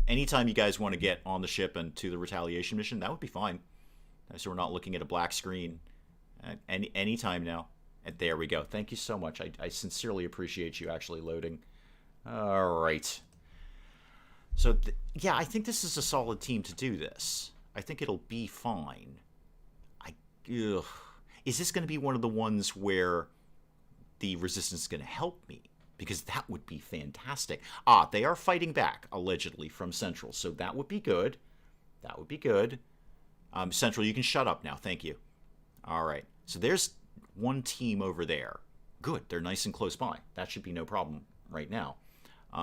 Anytime you guys want to get on the ship and to the retaliation mission, that would be fine. So we're not looking at a black screen. Anytime now. And there we go. Thank you so much. I sincerely appreciate you actually loading. All right. So, yeah, I think this is a solid team to do this. I think it'll be fine. Is this going to be one of the ones where the resistance is going to help me? Because that would be fantastic. They are fighting back, allegedly, from Central. So that would be good. That would be good. Central, you can shut up now. Thank you. All right. So there's one team over there. Good. They're nice and close by. That should be no problem right now.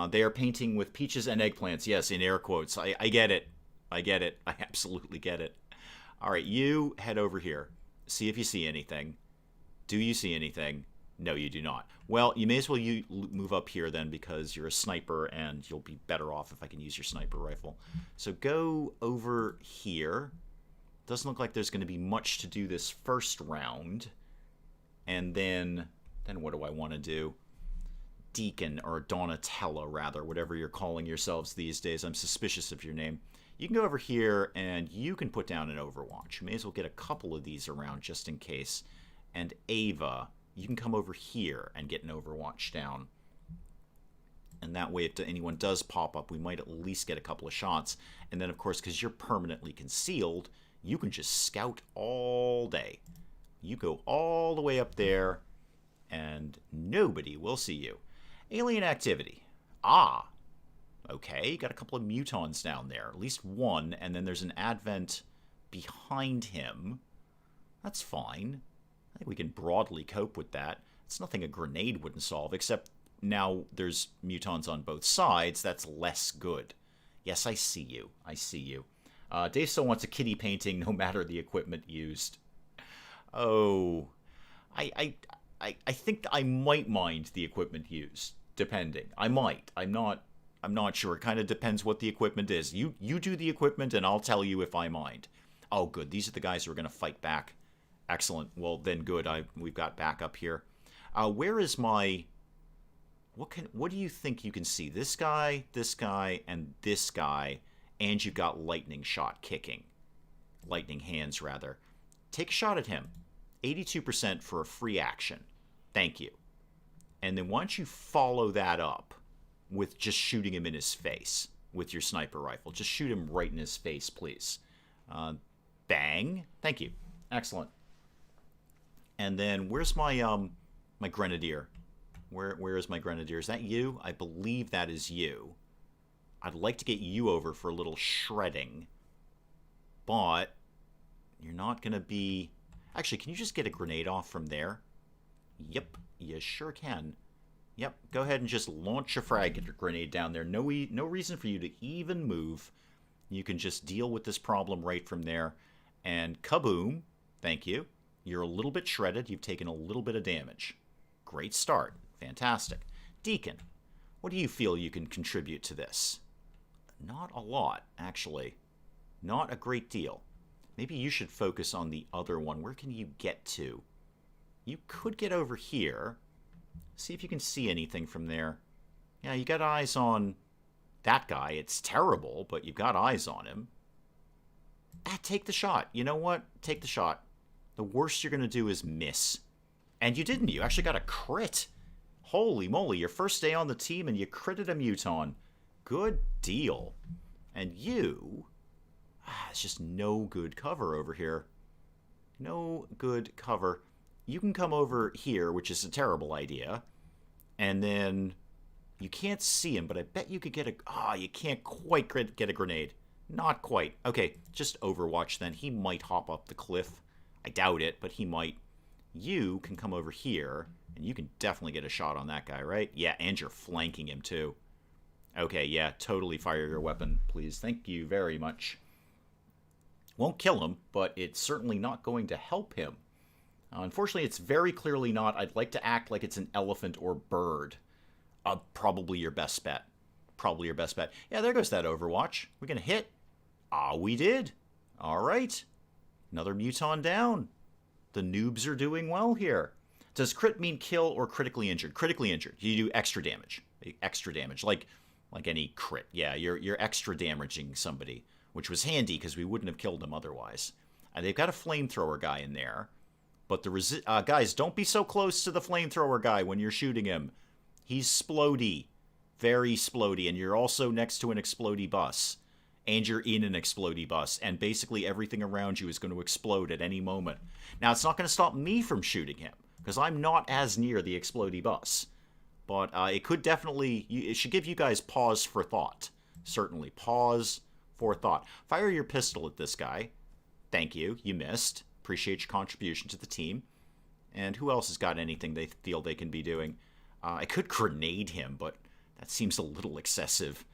They are painting with peaches and eggplants. Yes, in air quotes. I get it. I get it. I absolutely get it. All right, you head over here. See if you see anything. Do you see anything? No, you do not. Well, you may as well move up here then, because you're a sniper and you'll be better off if I can use your sniper rifle. So go over here. Doesn't look like there's going to be much to do this first round. And then what do I want to do? Deacon, or Donatella rather, whatever you're calling yourselves these days. I'm suspicious of your name. You can go over here and you can put down an Overwatch. You may as well get a couple of these around just in case. And Ava, you can come over here and get an Overwatch down. And that way, if anyone does pop up, we might at least get a couple of shots. And then, of course, because you're permanently concealed, you can just scout all day. You go all the way up there, and nobody will see you. Alien activity. Ah, okay, got a couple of mutons down there. At least one, and then there's an advent behind him. That's fine. I think we can broadly cope with that. It's nothing a grenade wouldn't solve, except now there's mutons on both sides. That's less good. Yes, I see you. I see you. Dave still wants a kitty painting no matter the equipment used. Oh, I think I might mind the equipment used, depending. I might. I'm not sure. It kind of depends what the equipment is. You do the equipment, and I'll tell you if I mind. Oh, good. These are the guys who are going to fight back. Excellent. Well, then good. We've got backup here. Where is my... What do you think you can see? This guy, and this guy, and you've got lightning shot kicking. Lightning hands, rather. Take a shot at him. 82% for a free action. Thank you. And then why don't you follow that up with just shooting him in his face with your sniper rifle. Just shoot him right in his face, please. Bang. Thank you. Excellent. And then where's my my grenadier? Where is my grenadier? Is that you? I believe that is you. I'd like to get you over for a little shredding, but you're not going to be... Actually, can you just get a grenade off from there? Yep, you sure can. Yep, go ahead and just launch a frag grenade down there. No reason for you to even move. You can just deal with this problem right from there. And kaboom, thank you. You're a little bit shredded. You've taken a little bit of damage. Great start. Fantastic. Deacon, what do you feel you can contribute to this? Not a lot, actually. Not a great deal. Maybe you should focus on the other one. Where can you get to? You could get over here. See if you can see anything from there. Yeah, you got eyes on that guy. It's terrible, but you've got eyes on him. Take the shot. You know what? Take the shot. The worst you're going to do is miss. And you didn't. You actually got a crit. Holy moly, your first day on the team and you critted a muton. Good deal. And you... it's just no good cover over here. No good cover. You can come over here, which is a terrible idea. And then you can't see him, but I bet you could get a... you can't quite get a grenade. Not quite. Okay, just Overwatch then. He might hop up the cliff. I doubt it, but he might. You can come over here, and you can definitely get a shot on that guy, right? Yeah, and you're flanking him, too. Okay, yeah, totally fire your weapon, please. Thank you very much. Won't kill him, but it's certainly not going to help him. Unfortunately, it's very clearly not. I'd like to act like it's an elephant or bird. Probably your best bet. Probably your best bet. Yeah, there goes that Overwatch. We're going to hit. We did. All right. Another muton down. The noobs are doing well here. Does crit mean kill or critically injured? Critically injured. You do extra damage. Extra damage. Like any crit. Yeah, you're extra damaging somebody, which was handy because we wouldn't have killed them otherwise. They've got a flamethrower guy in there. But the guys, don't be so close to the flamethrower guy when you're shooting him. He's splody. Very splody. And you're also next to an explodey bus. And you're in an explodey bus. And basically everything around you is going to explode at any moment. Now, it's not going to stop me from shooting him. Because I'm not as near the explodey bus. But it could definitely... It should give you guys pause for thought. Certainly. Pause for thought. Fire your pistol at this guy. Thank you. You missed. Appreciate your contribution to the team. And who else has got anything they feel they can be doing? I could grenade him, but That seems a little excessive.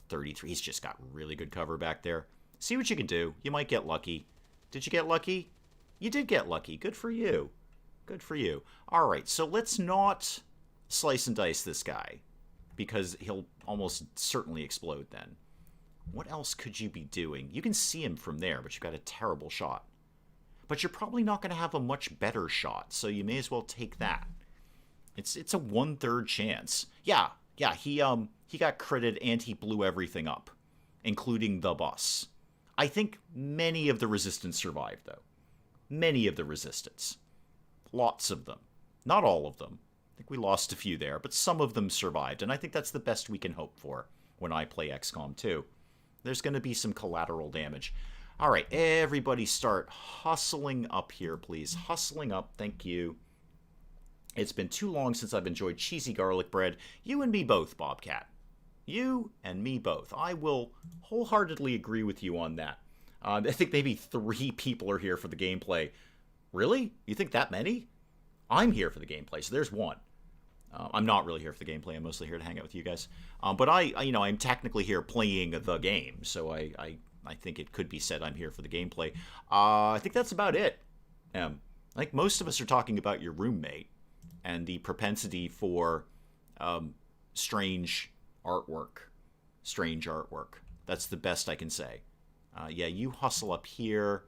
33. He's just got really good cover back there. See what you can do. You might get lucky. Did you get lucky? You did get lucky. Good for you. Good for you. All right, so let's not slice and dice this guy, because he'll almost certainly explode then. What else could you be doing? You can see him from there, but you've got a terrible shot. But you're probably not going to have a much better shot, so you may as well take that. It's a 1/3 chance. Yeah, he got critted and he blew everything up, including the bus. I think many of the resistance survived, though. Many of the resistance. Lots of them. Not all of them. I think we lost a few there, but some of them survived, and I think that's the best we can hope for when I play XCOM 2. There's going to be some collateral damage. All right, everybody start hustling up here, please. Hustling up, thank you. It's been too long since I've enjoyed cheesy garlic bread. You and me both, Bobcat. You and me both. I will wholeheartedly agree with you on that. I think maybe 3 people are here for the gameplay. Really? You think that many? I'm here for the gameplay, so there's 1. I'm not really here for the gameplay. I'm mostly here to hang out with you guys. But I'm technically here playing the game, so I think it could be said I'm here for the gameplay. I think that's about it. I think most of us are talking about your roommate and the propensity for strange artwork. Strange artwork. That's the best I can say. Yeah, you hustle up here.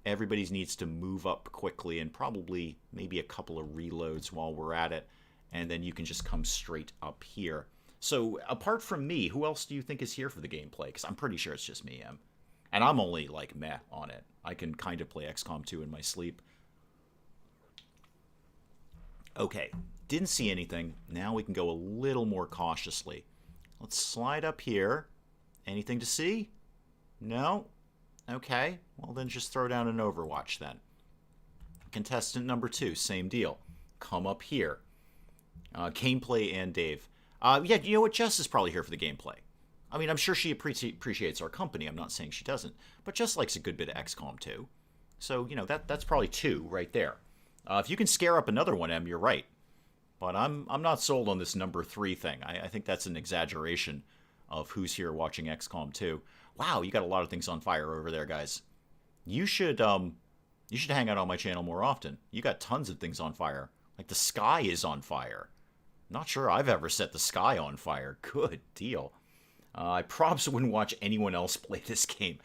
Everybody needs to move up quickly and probably maybe a couple of reloads while we're at it. And then you can just come straight up here. So, apart from me, who else do you think is here for the gameplay? Because I'm pretty sure it's just me, and I'm only, like, meh on it. I can kind of play XCOM 2 in my sleep. Okay, didn't see anything. Now we can go a little more cautiously. Let's slide up here. Anything to see? No? Okay, well then just throw down an Overwatch then. Contestant number 2, same deal. Come up here. Gameplay and Dave. Yeah, you know what? Jess is probably here for the gameplay. I mean, I'm sure she appreciates our company. I'm not saying she doesn't. But Jess likes a good bit of XCOM 2. So, you know, that's probably 2 right there. If you can scare up another one, Em, you're right. But I'm not sold on this number 3 thing. I think that's an exaggeration of who's here watching XCOM 2. Wow, you got a lot of things on fire over there, guys. You should hang out on my channel more often. You got tons of things on fire. Like the sky is on fire. Not sure I've ever set the sky on fire. Good deal. I probably wouldn't watch anyone else play this game.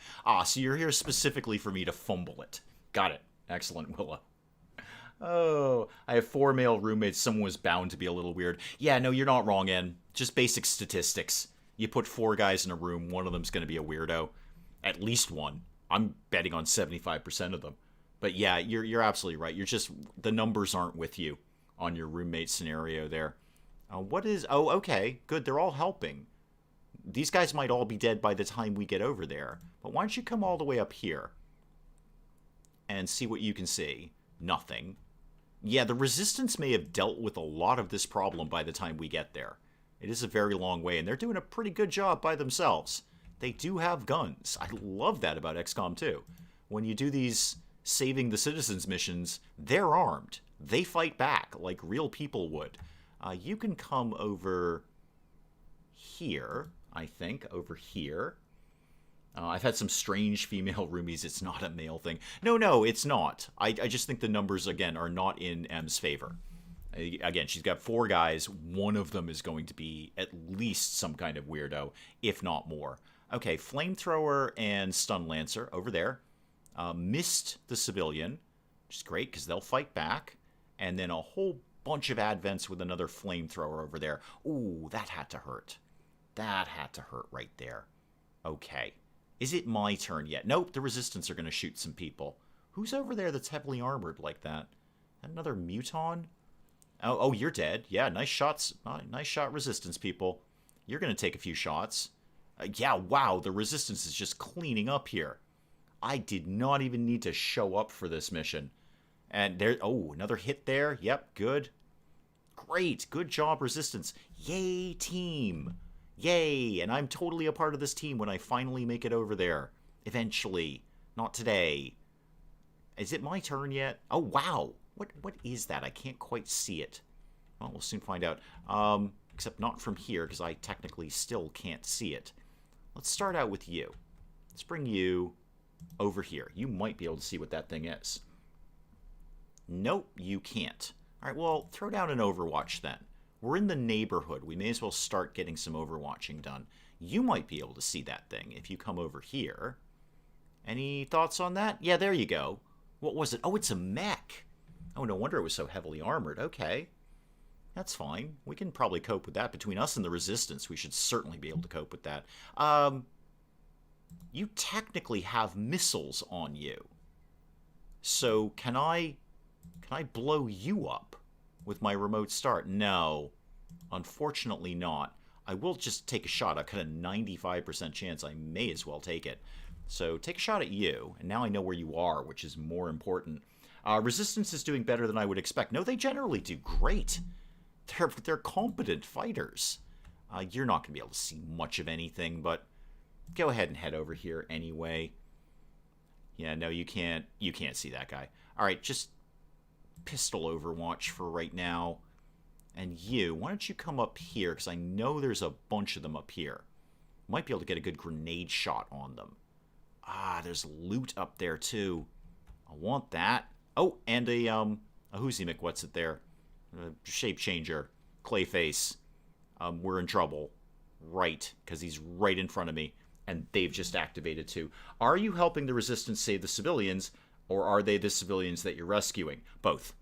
So you're here specifically for me to fumble it. Got it. Excellent, Willow. Oh, I have 4 male roommates. Someone was bound to be a little weird. Yeah, no, you're not wrong, En. Just basic statistics. You put 4 guys in a room, one of them's going to be a weirdo. At least one. I'm betting on 75% of them. But yeah, you're absolutely right. You're just, the numbers aren't with you on your roommate scenario there. Oh, okay, good, they're all helping. These guys might all be dead by the time we get over there. But why don't you come all the way up here and see what you can see? Nothing. Yeah, the resistance may have dealt with a lot of this problem by the time we get there. It is a very long way, and they're doing a pretty good job by themselves. They do have guns. I love that about XCOM 2. When you do these saving the citizens missions, they're armed. They fight back like real people would. You can come over here, I think, over here. I've had some strange female roomies. It's not a male thing. No, it's not. I just think the numbers, again, are not in M's favor. Again, she's got 4 guys. One of them is going to be at least some kind of weirdo, if not more. Okay, Flamethrower and Stun Lancer over there. Missed the civilian, which is great because they'll fight back. And then a whole bunch of advents with another Flamethrower over there. Ooh, that had to hurt. That had to hurt right there. Okay. Is it my turn yet? Nope, the Resistance are going to shoot some people. Who's over there that's heavily armored like that? Another Muton? Oh, you're dead. Yeah, nice shots. Nice shot, Resistance people. You're going to take a few shots. Yeah, wow, the Resistance is just cleaning up here. I did not even need to show up for this mission. And there, oh, another hit there. Yep, good. Great, good job, Resistance. Yay, team. Yay, and I'm totally a part of this team when I finally make it over there. Eventually. Not today. Is it my turn yet? Oh, wow. What is that? I can't quite see it. Well, we'll soon find out. except not from here, because I technically still can't see it. Let's start out with you. Let's bring you over here. You might be able to see what that thing is. Nope, you can't. All right, well, throw down an Overwatch then. We're in the neighborhood. We may as well start getting some Overwatching done. You might be able to see that thing if you come over here. Any thoughts on that? Yeah, there you go. What was it? Oh, it's a mech. Oh, no wonder it was so heavily armored. Okay. That's fine. We can probably cope with that. Between us and the Resistance, we should certainly be able to cope with that. You technically have missiles on you. So can I blow you up with my remote start? No. Unfortunately not. I will just take a shot. I've got a 95% chance I may as well take it. So take a shot at you, and now I know where you are, which is more important. Resistance is doing better than I would expect. No, they generally do great. They're competent fighters. You're not going to be able to see much of anything, but go ahead and head over here anyway. Yeah, no, you can't see that guy. All right, just pistol Overwatch for right now. And you, why don't you come up here, because I know there's a bunch of them up here. Might be able to get a good grenade shot on them. Ah, there's loot up there, too. I want that. Oh, and a Who's what's it there? Shape changer. Clayface. We're in trouble. Right, because he's right in front of me. And they've just activated, too. Are you helping the Resistance save the civilians, or are they the civilians that you're rescuing? Both.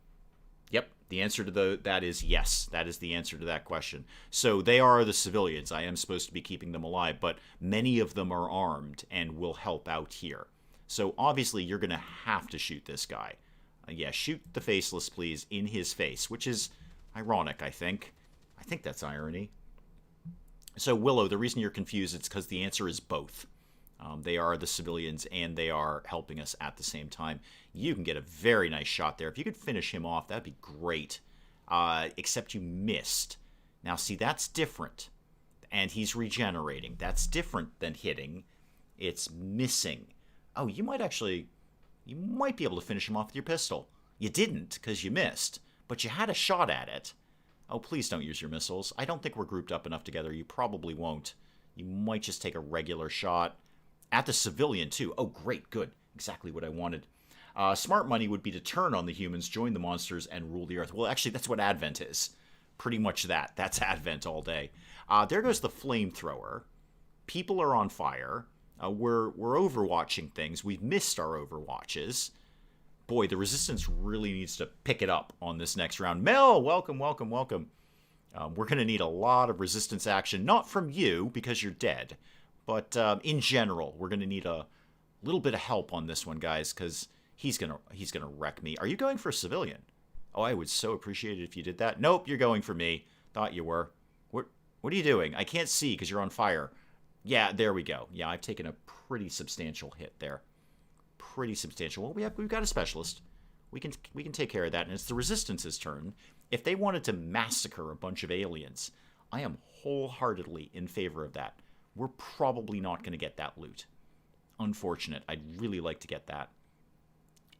Yep, the answer to that is yes. That is the answer to that question. So they are the civilians. I am supposed to be keeping them alive, but many of them are armed and will help out here. So obviously you're going to have to shoot this guy. Yeah, shoot the faceless, please, in his face, which is ironic, I think. I think that's irony. So Willow, the reason you're confused is because the answer is both. They are the civilians, and they are helping us at the same time. You can get a very nice shot there. If you could finish him off, that'd be great. Except you missed. Now, see, that's different. And he's regenerating. That's different than hitting. It's missing. Oh, you might be able to finish him off with your pistol. You didn't, because you missed. But you had a shot at it. Oh, please don't use your missiles. I don't think we're grouped up enough together. You probably won't. You might just take a regular shot. At the civilian, too. Oh, great, good. Exactly what I wanted. Smart money would be to turn on the humans, join the monsters, and rule the earth. Well, actually, that's what Advent is. Pretty much that. That's Advent all day. There goes the flamethrower. People are on fire. We're overwatching things. We've missed our overwatches. Boy, the Resistance really needs to pick it up on this next round. Mel, welcome, welcome, welcome. We're going to need a lot of Resistance action. Not from you, because you're dead. But in general, we're going to need a little bit of help on this one, guys, because he's gonna wreck me. Are you going for a civilian? Oh, I would so appreciate it if you did that. Nope, you're going for me. Thought you were. What are you doing? I can't see because you're on fire. Yeah, there we go. Yeah, I've taken a pretty substantial hit there. Pretty substantial. Well, we've got a specialist. We can take care of that, and it's the Resistance's turn. If they wanted to massacre a bunch of aliens, I am wholeheartedly in favor of that. We're probably not going to get that loot. Unfortunate. I'd really like to get that.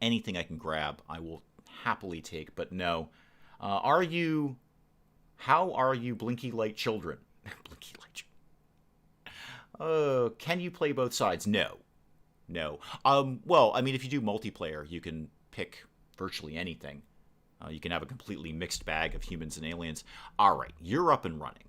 Anything I can grab, I will happily take, but no. How are you, Blinky Light Children? Blinky Light Children. Can you play both sides? No. No. Well, I mean, if you do multiplayer, you can pick virtually anything. You can have a completely mixed bag of humans and aliens. All right, you're up and running.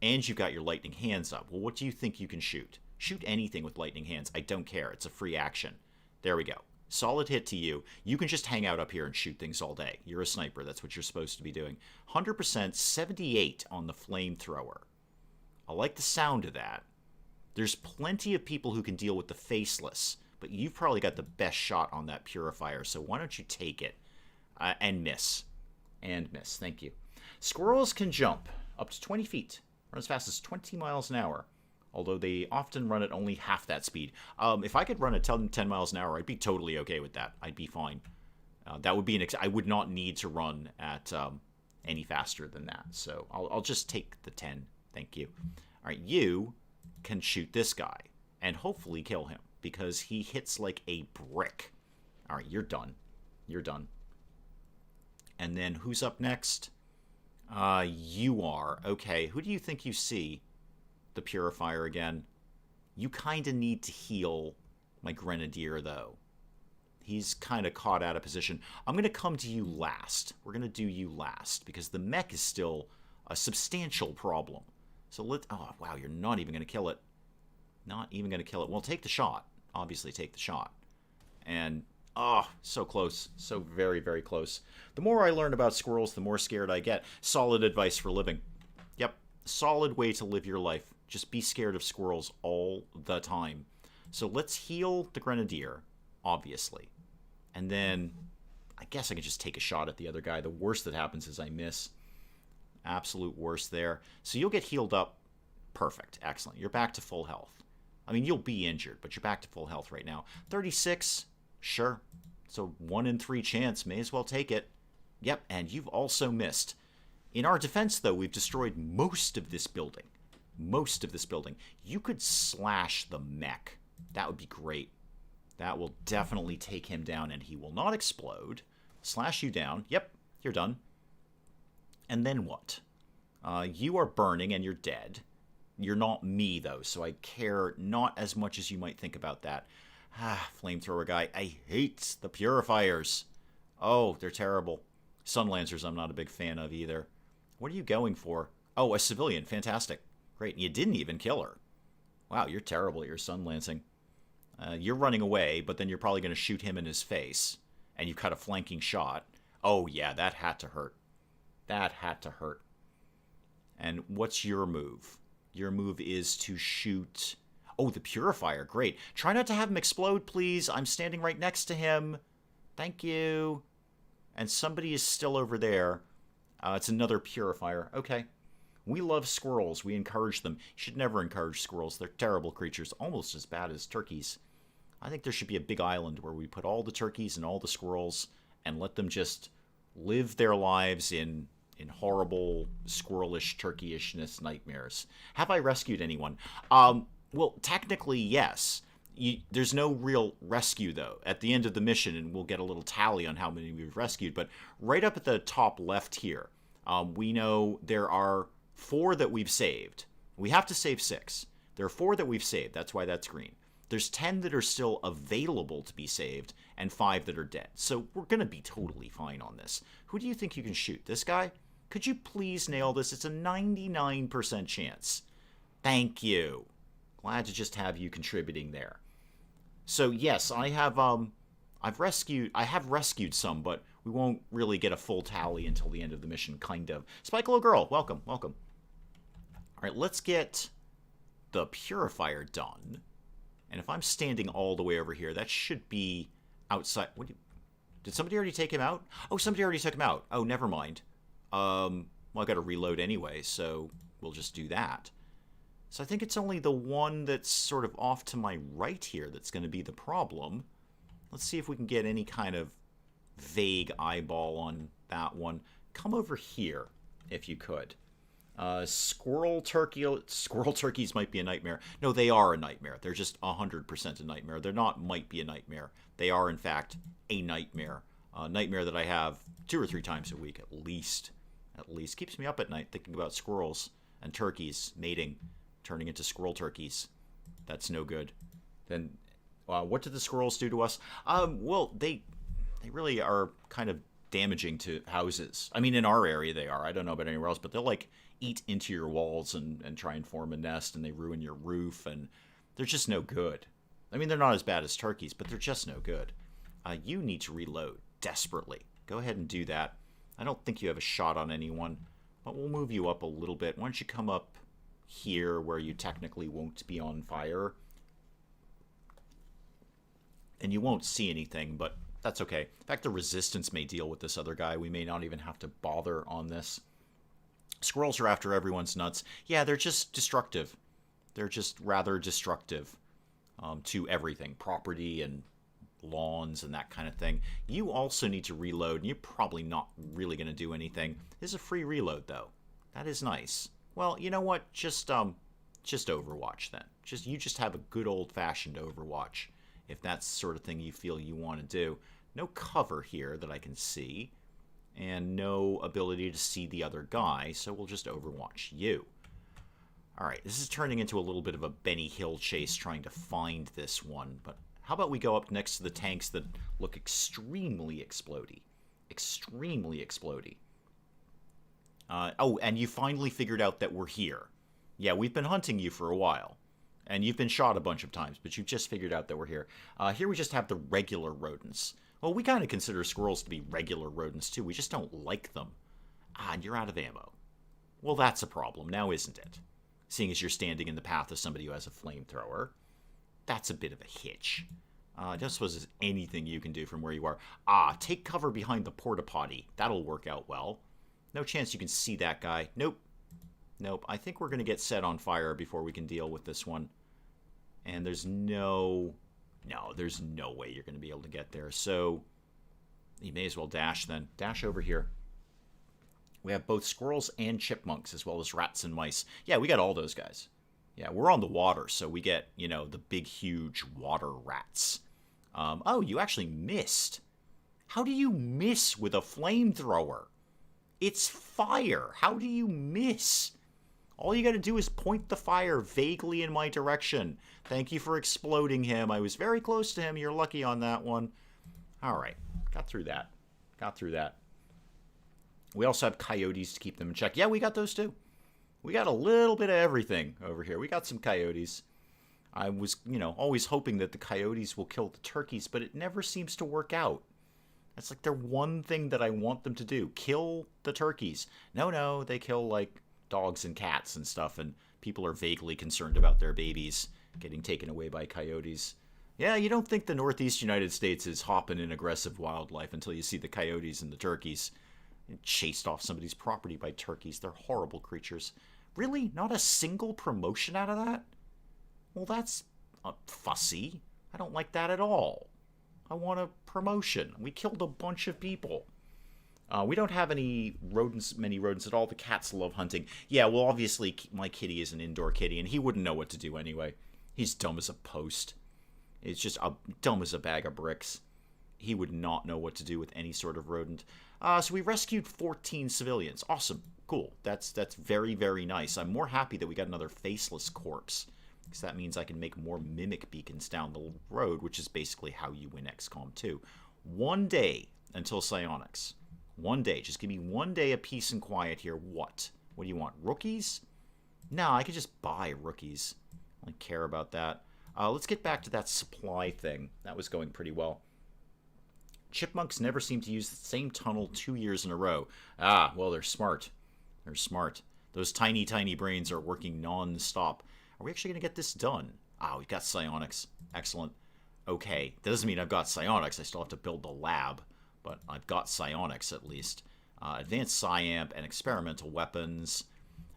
And you've got your lightning hands up. Well, what do you think you can shoot? Shoot anything with lightning hands. I don't care. It's a free action. There we go. Solid hit to you. You can just hang out up here and shoot things all day. You're a sniper. That's what you're supposed to be doing. 100%, 78 on the flamethrower. I like the sound of that. There's plenty of people who can deal with the faceless, but you've probably got the best shot on that purifier, so why don't you take it and miss. And miss. Thank you. Squirrels can jump up to 20 feet. Run as fast as 20 miles an hour, although they often run at only half that speed. If I could run at 10 miles an hour, I'd be totally okay with that. I'd be fine. That would be I would not need to run at any faster than that. So I'll just take the 10. Thank you. All right, you can shoot this guy and hopefully kill him because he hits like a brick. All right, you're done. You're done. And then who's up next? You are. Okay, who do you think you see? The Purifier again. You kind of need to heal my Grenadier, though. He's kind of caught out of position. I'm going to come to you last. We're going to do you last, because the mech is still a substantial problem. So let's... Oh, wow, you're not even going to kill it. Not even going to kill it. Well, take the shot. Obviously, take the shot. And... Oh, so close. So very, very close. The more I learn about squirrels, the more scared I get. Solid advice for living. Yep. Solid way to live your life. Just be scared of squirrels all the time. So let's heal the Grenadier, obviously. And then I guess I can just take a shot at the other guy. The worst that happens is I miss. Absolute worst there. So you'll get healed up. Perfect. Excellent. You're back to full health. I mean, you'll be injured, but you're back to full health right now. 36. Sure. So 1 in 3 chance. May as well take it. Yep, and you've also missed. In our defense, though, we've destroyed most of this building. Most of this building. You could slash the mech. That would be great. That will definitely take him down, and he will not explode. Slash you down. Yep, you're done. And then what? You are burning, and you're dead. You're not me, though, so I care not as much as you might think about that. Flamethrower guy. I hate the Purifiers. Oh, they're terrible. Sunlancers I'm not a big fan of either. What are you going for? Oh, a civilian. Fantastic. Great. And you didn't even kill her. Wow, you're terrible at your Sunlancing. You're running away, but then you're probably going to shoot him in his face. And you've got a flanking shot. Oh, yeah, that had to hurt. That had to hurt. And what's your move? Your move is to shoot... Oh, the Purifier. Great. Try not to have him explode, please. I'm standing right next to him. Thank you. And somebody is still over there. It's another Purifier. Okay. We love squirrels. We encourage them. You should never encourage squirrels. They're terrible creatures. Almost as bad as turkeys. I think there should be a big island where we put all the turkeys and all the squirrels and let them just live their lives in horrible, squirrelish, turkeyishness nightmares. Have I rescued anyone? Well, technically, yes. There's no real rescue, though, at the end of the mission, and we'll get a little tally on how many we've rescued. But right up at the top left here, we know there are 4 that we've saved. We have to save 6. There are 4 that we've saved. That's why that's green. There's 10 that are still available to be saved, and 5 that are dead. So we're going to be totally fine on this. Who do you think you can shoot? This guy? Could you please nail this? It's a 99% chance. Thank you. Glad to just have you contributing there. So yes, I have rescued some, but we won't really get a full tally until the end of the mission, kind of. Spike Little Girl, welcome, welcome. All right, let's get the Purifier done. And if I'm standing all the way over here, that should be outside. Did somebody already take him out? Oh, somebody already took him out. Oh, never mind. Well, I got to reload anyway, so we'll just do that. So I think it's only the one that's sort of off to my right here that's going to be the problem. Let's see if we can get any kind of vague eyeball on that one. Come over here, if you could. Squirrel turkeys might be a nightmare. No, they are a nightmare. They're just 100% a nightmare. They're not might be a nightmare. They are, in fact, a nightmare. A nightmare that I have 2 or 3 times a week, at least. At least. Keeps me up at night thinking about squirrels and turkeys mating, turning into squirrel turkeys. That's no good. Then, what did the squirrels do to us? Well, they really are kind of damaging to houses. I mean, in our area they are. I don't know about anywhere else, but they'll, like, eat into your walls and try and form a nest, and they ruin your roof, and they're just no good. I mean, they're not as bad as turkeys, but they're just no good. You need to reload desperately. Go ahead and do that. I don't think you have a shot on anyone, but we'll move you up a little bit. Why don't you come up here where you technically won't be on fire? And you won't see anything, but that's okay. In fact, the resistance may deal with this other guy. We may not even have to bother on this. Squirrels are after everyone's nuts. Yeah, they're just destructive. They're just rather destructive to everything. Property and lawns and that kind of thing. You also need to reload, and you're probably not really going to do anything. This is a free reload, though. That is nice. Well, you know what? Just Overwatch, then. You just have a good old-fashioned Overwatch, if that's the sort of thing you feel you want to do. No cover here that I can see. and no ability to see the other guy, so we'll just overwatch you. Alright, this is turning into a little bit of a Benny Hill chase trying to find this one, but how about we go up next to the tanks that look extremely explodey? Extremely explodey. Oh, and you finally figured out that we're here. Yeah, we've been hunting you for a while. And you've been shot a bunch of times, but you've just figured out that we're here. Here we just have the regular rodents. Well, we kind of consider squirrels to be regular rodents, too. We just don't like them. Ah, and you're out of ammo. Well, that's a problem now, isn't it? Seeing as you're standing in the path of somebody who has a flamethrower. That's a bit of a hitch. I don't suppose there's anything you can do from where you are. Ah, take cover behind the porta potty. That'll work out well. No chance you can see that guy. Nope. Nope. I think we're going to get set on fire before we can deal with this one. And there's no way you're going to be able to get there. So you may as well dash then. Dash over here. We have both squirrels and chipmunks, as well as rats and mice. Yeah, we got all those guys. Yeah, we're on the water, so we get, you know, the big, huge water rats. Oh, you actually missed. How do you miss with a flamethrower? It's fire. How do you miss? All you got to do is point the fire vaguely in my direction. Thank you for exploding him. I was very close to him. You're lucky on that one. All right. Got through that. Got through that. We also have coyotes to keep them in check. Yeah, we got those too. We got a little bit of everything over here. We got some coyotes. I was, you know, always hoping that the coyotes will kill the turkeys, but it never seems to work out. That's like their one thing that I want them to do. Kill the turkeys. No, they kill, like, dogs and cats and stuff, and people are vaguely concerned about their babies getting taken away by coyotes. Yeah, you don't think the Northeast United States is hopping in aggressive wildlife until you see the coyotes and the turkeys. Chased off somebody's property by turkeys. They're horrible creatures. Really? Not a single promotion out of that? Well, that's fussy. I don't like that at all. I want a promotion. We killed a bunch of people. We don't have any rodents, many rodents at all. The cats love hunting. Yeah, well, obviously, my kitty is an indoor kitty, and he wouldn't know what to do anyway. He's dumb as a post. It's just dumb as a bag of bricks. He would not know what to do with any sort of rodent. So we rescued 14 civilians. Awesome. Cool. That's very, very nice. I'm more happy that we got another faceless corpse, because that means I can make more mimic beacons down the road, which is basically how you win XCOM 2. 1 day until psionics. 1 day. Just give me 1 day of peace and quiet here. What? What do you want? Rookies? No, I could just buy rookies. I don't care about that. Let's get back to that supply thing. That was going pretty well. Chipmunks never seem to use the same tunnel 2 years in a row. Ah, well, they're smart. They're smart. Those tiny, tiny brains are working non-stop. Are we actually going to get this done? Ah, we've got psionics. Excellent. Okay, that doesn't mean I've got psionics. I still have to build the lab, but I've got psionics at least. Advanced psyamp and experimental weapons.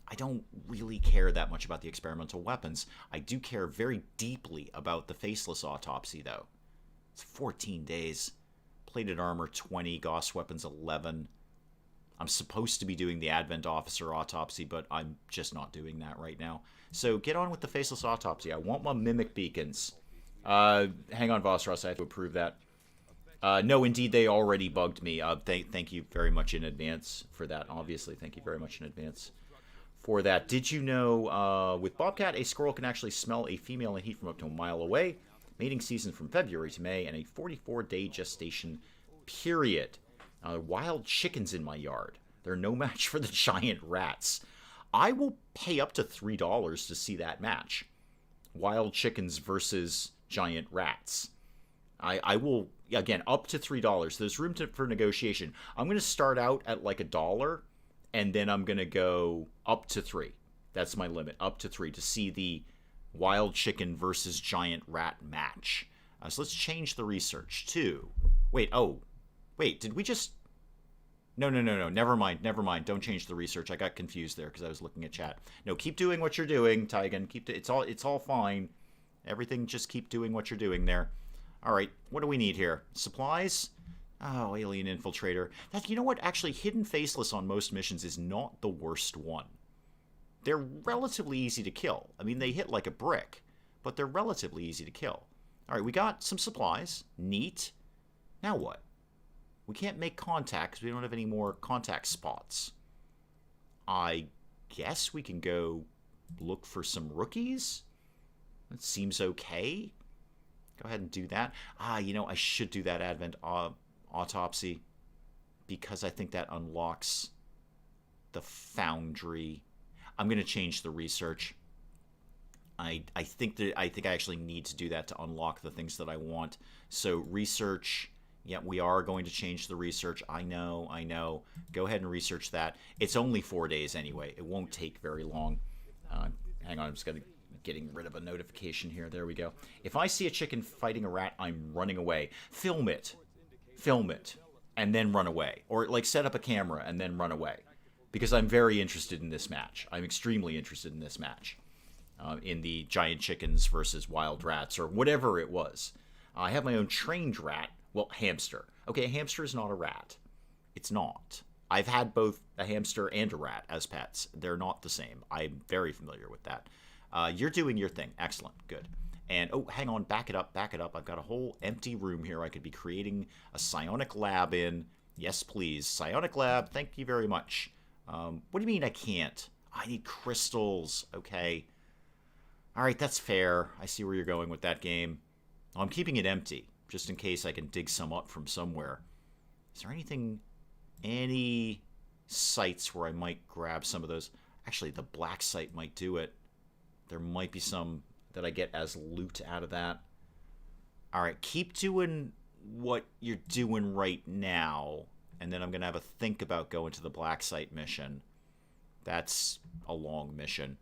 I don't really care that much about the experimental weapons. I do care very deeply about the faceless autopsy, though. It's 14 days. Plated armor 20, Gauss weapons 11. I'm supposed to be doing the Advent officer autopsy, but I'm just not doing that right now. So get on with the faceless autopsy. I want my mimic beacons. Hang on, Vossross, I have to approve that. No, indeed, they already bugged me. Thank you very much in advance for that. Obviously, thank you very much in advance for that. Did you know, with Bobcat, a squirrel can actually smell a female in heat from up to a mile away? Mating season from February to May, and a 44-day gestation period. Wild chickens in my yard. They're no match for the giant rats. I will pay up to $3 to see that match. Wild chickens versus giant rats. I will, again, up to $3. There's room for negotiation. I'm going to start out at like $1, and then I'm going to go up to $3. That's my limit, up to $3, to see the wild chicken versus giant rat match. So let's change the research to... Wait, did we just... No, never mind. Don't change the research. I got confused there because I was looking at chat. No, keep doing what you're doing, Tygan. It's all fine. Everything, just keep doing what you're doing there. All right, what do we need here? Supplies? Oh, alien infiltrator. You know what? Actually, hidden faceless on most missions is not the worst one. They're relatively easy to kill. I mean, they hit like a brick, but they're relatively easy to kill. All right, we got some supplies. Neat. Now what? We can't make contact because we don't have any more contact spots. I guess we can go look for some rookies? That seems okay. Go ahead and do that. You know, I should do that Advent autopsy because I think that unlocks the foundry. I'm going to change the research. I think I actually need to do that to unlock the things that I want. So research, yeah, we are going to change the research. I know. Go ahead and research that. It's only 4 days anyway. It won't take very long. Hang on, I'm just getting rid of a notification here. There we go. If I see a chicken fighting a rat, I'm running away. Film it, and then run away. Or like set up a camera and then run away. Because I'm very interested in this match. I'm extremely interested in this match. In the giant chickens versus wild rats, or whatever it was. I have my own trained rat. Well, hamster. Okay, a hamster is not a rat. It's not. I've had both a hamster and a rat as pets. They're not the same. I'm very familiar with that. You're doing your thing. Excellent. Good. And, oh, hang on. Back it up. I've got a whole empty room here I could be creating a psionic lab in. Yes, please. Psionic lab. Thank you very much. What do you mean I can't? I need crystals. Okay. All right, that's fair. I see where you're going with that game. I'm keeping it empty, just in case I can dig some up from somewhere. Is there any sites where I might grab some of those? Actually, the black site might do it. There might be some that I get as loot out of that. All right, keep doing what you're doing right now, and then I'm going to have a think about going to the black site mission. That's a long mission.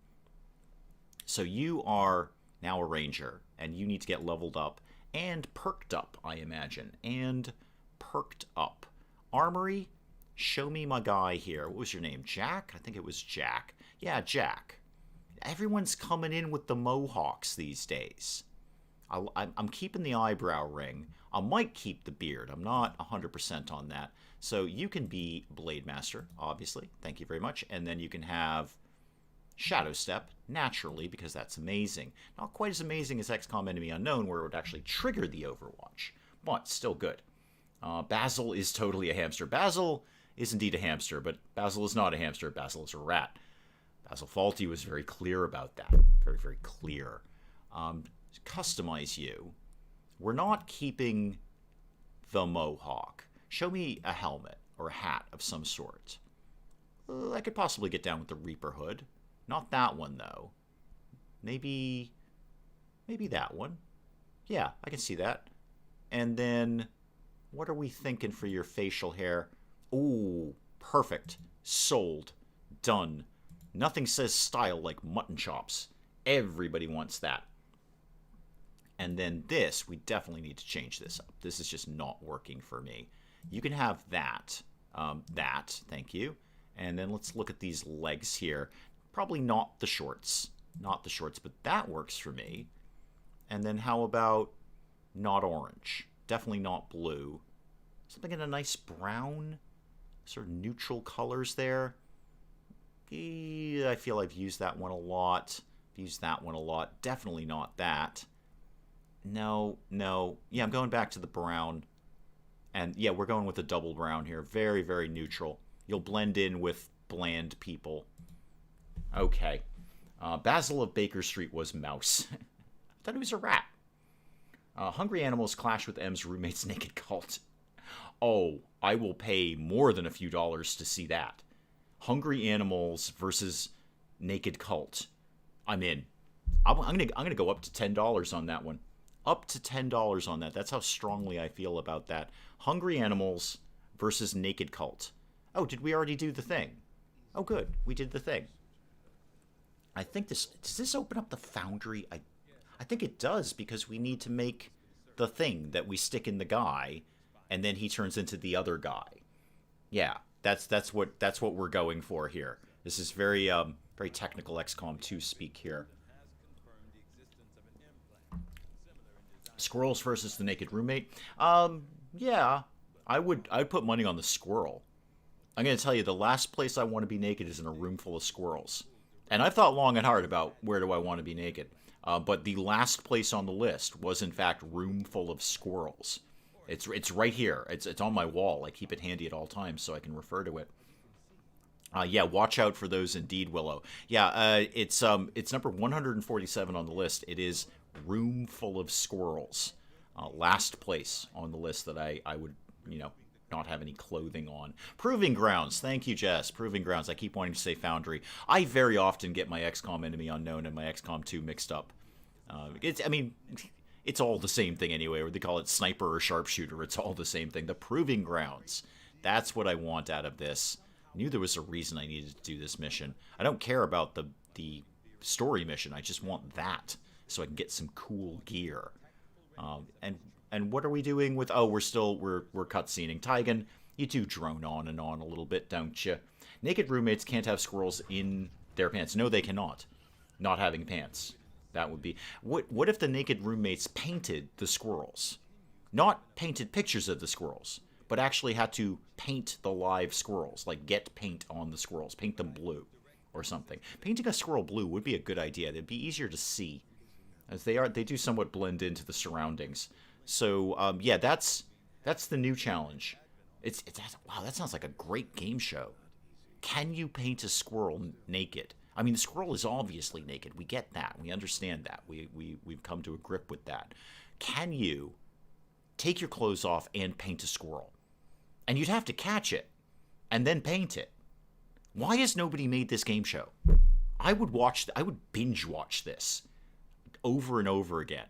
So you are now a ranger, and you need to get leveled up and perked up, I imagine. And perked up. Armory, show me my guy here. What was your name? Jack? I think it was Jack. Yeah, Jack. Everyone's coming in with the mohawks these days. I'm keeping the eyebrow ring. I might keep the beard. I'm not 100% on that. So you can be Blade Master, obviously. Thank you very much. And then you can have Shadow Step, naturally, because that's amazing. Not quite as amazing as XCOM Enemy Unknown, where it would actually trigger the Overwatch, but still good. Basil is totally a hamster. Basil is indeed a hamster, but Basil is not a hamster. Basil is a rat. Basil Faulty was very clear about that. Very, very clear. Customize you. We're not keeping the mohawk. Show me a helmet or a hat of some sort. I could possibly get down with the Reaper hood. Not that one, though. Maybe that one. Yeah, I can see that. And then, what are we thinking for your facial hair? Ooh, perfect. Sold. Done. Nothing says style like mutton chops. Everybody wants that. And then this, we definitely need to change this up. This is just not working for me. You can have that. Thank you. And then let's look at these legs here. Probably not the shorts. Not the shorts, but that works for me. And then how about not orange? Definitely not blue. Something in a nice brown? Sort of neutral colors there. I feel I've used that one a lot. Definitely not that. No. Yeah, I'm going back to the brown. And yeah, we're going with the double brown here. Very, very neutral. You'll blend in with bland people. Okay. Basil of Baker Street was mouse. I thought he was a rat. Hungry animals clash with M's roommate's naked cult. Oh, I will pay more than a few dollars to see that. Hungry animals versus naked cult. I'm in. I'm gonna go up to $10 on that one. Up to $10 on that. That's how strongly I feel about that. Hungry animals versus naked cult. Oh, did we already do the thing? Oh, good. We did the thing. I think does this open up the foundry? I think it does, because we need to make the thing that we stick in the guy, and then he turns into the other guy. Yeah, that's what we're going for here. This is very very technical XCOM 2 speak here. Squirrels versus the naked roommate. Yeah, I'd put money on the squirrel. I'm going to tell you, the last place I want to be naked is in a room full of squirrels. And I've thought long and hard about where do I want to be naked. But the last place on the list was, in fact, room full of squirrels. It's right here. It's on my wall. I keep it handy at all times so I can refer to it. Yeah, watch out for those indeed, Willow. Yeah, it's number 147 on the list. It is Room Full of Squirrels. Last place on the list that I would, not have any clothing on. Proving Grounds. Thank you, Jess. Proving Grounds. I keep wanting to say Foundry. I very often get my XCOM Enemy Unknown and my XCOM 2 mixed up. It's all the same thing anyway, or they call it Sniper or Sharpshooter. It's all the same thing. The Proving Grounds. That's what I want out of this. I knew there was a reason I needed to do this mission. I don't care about the story mission. I just want that so I can get some cool gear. And what are we doing with... Oh, we're cutscening. Tygan, you do drone on and on a little bit, don't you? Naked roommates can't have squirrels in their pants. No, they cannot. Not having pants. That would be... What if the naked roommates painted the squirrels? Not painted pictures of the squirrels, but actually had to paint the live squirrels. Like, get paint on the squirrels. Paint them blue or something. Painting a squirrel blue would be a good idea. It'd be easier to see, as they do somewhat blend into the surroundings. So, yeah, that's the new challenge. Wow, that sounds like a great game show. Can you paint a squirrel naked? I mean, the squirrel is obviously naked. We get that. We understand that. We've come to a grip with that. Can you take your clothes off and paint a squirrel? And you'd have to catch it and then paint it. Why has nobody made this game show? I would binge watch this over and over again.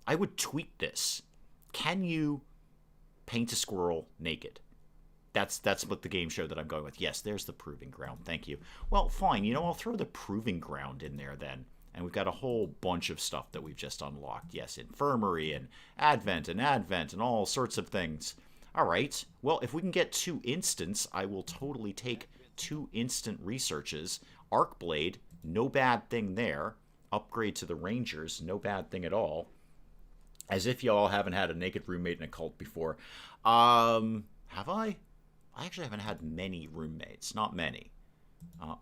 I would tweet this. Can you paint a squirrel naked? That's what the game show that I'm going with. Yes, there's the Proving Ground. Thank you. Well, fine. I'll throw the Proving Ground in there then. And we've got a whole bunch of stuff that we've just unlocked. Yes, Infirmary and Advent and all sorts of things. All right. Well, if we can get 2 instants, I will totally take 2 instant researches. Arcblade, no bad thing there. Upgrade to the Rangers, no bad thing at all. As if y'all haven't had a naked roommate in a cult before. Have I? I actually haven't had many roommates. Not many.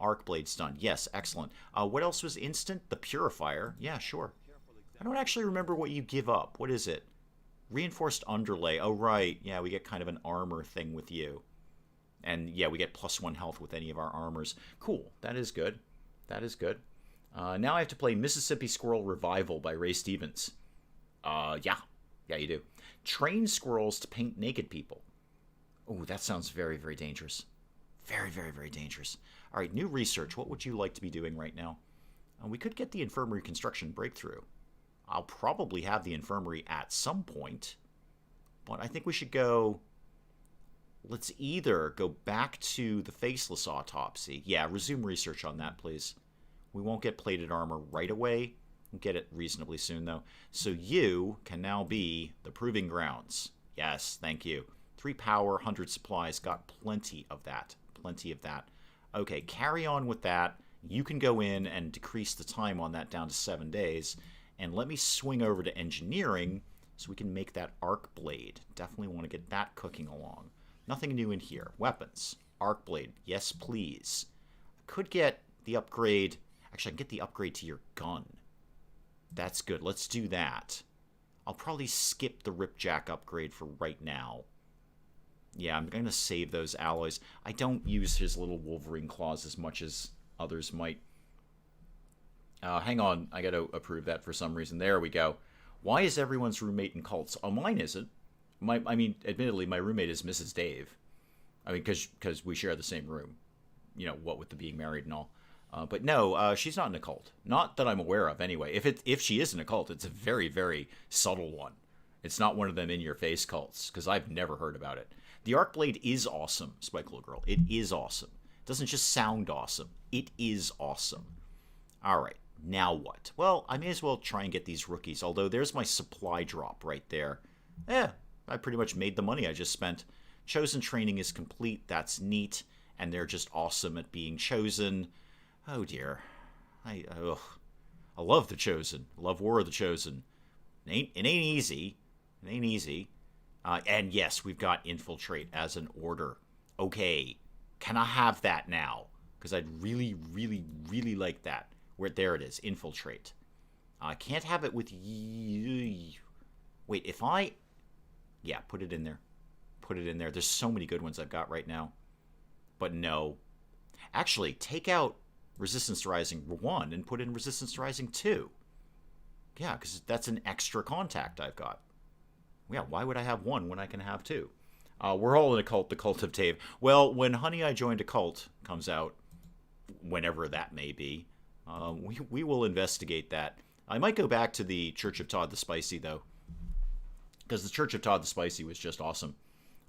Arcblade's done. Yes, excellent. What else was instant? The Purifier. Yeah, sure. I don't actually remember what you give up. What is it? Reinforced Underlay. Oh, right. Yeah, we get kind of an armor thing with you. And, yeah, we get +1 health with any of our armors. Cool. That is good. That is good. Now I have to play Mississippi Squirrel Revival by Ray Stevens. Yeah. Yeah, you do. Train squirrels to paint naked people. Oh, that sounds very, very dangerous. Very, very, very dangerous. All right, new research. What would you like to be doing right now? We could get the infirmary construction breakthrough. I'll probably have the infirmary at some point. But I think we should go... Let's either go back to the faceless autopsy. Yeah, resume research on that, please. We won't get plated armor right away. We'll get it reasonably soon, though. So you can now be the Proving Grounds. Yes, thank you. 3 power, 100 supplies. Got plenty of that. Plenty of that. Okay, carry on with that. You can go in and decrease the time on that down to 7 days. And let me swing over to engineering so we can make that arc blade. Definitely want to get that cooking along. Nothing new in here. Weapons. Arc blade. Yes, please. I could get the upgrade. Actually, I can get the upgrade to your gun. That's good. Let's do that. I'll probably skip the Ripjack upgrade for right now. Yeah, I'm going to save those alloys. I don't use his little Wolverine claws as much as others might. Hang on. I got to approve that for some reason. There we go. Why is everyone's roommate in cults? Oh, mine isn't. Admittedly, my roommate is Mrs. Dave. I mean, because we share the same room. What with the being married and all. But no, she's not in a cult. Not that I'm aware of, anyway. If she is in a cult, it's a very, very subtle one. It's not one of them in-your-face cults, because I've never heard about it. The Arcblade is awesome, Spike Little Girl. It is awesome. It doesn't just sound awesome. It is awesome. All right, now what? Well, I may as well try and get these rookies, although there's my supply drop right there. I pretty much made the money I just spent. Chosen training is complete. That's neat, and they're just awesome at being chosen. Oh, dear. I love the Chosen. I love War of the Chosen. It ain't easy. It ain't easy. And yes, we've got Infiltrate as an order. Okay. Can I have that now? Because I'd really, really, really like that. There it is. Infiltrate. I can't have it with... Wait, if I Yeah, put it in there. Put it in there. There's so many good ones I've got right now. But no. Actually, take out Resistance to Rising 1 and put in Resistance to Rising 2. Yeah, because that's an extra contact I've got. Yeah, why would I have 1 when I can have 2? We're all in a cult, the Cult of Tave. Well, when Honey, I Joined a Cult comes out, whenever that may be, we will investigate that. I might go back to the Church of Todd the Spicy, though, because the Church of Todd the Spicy was just awesome.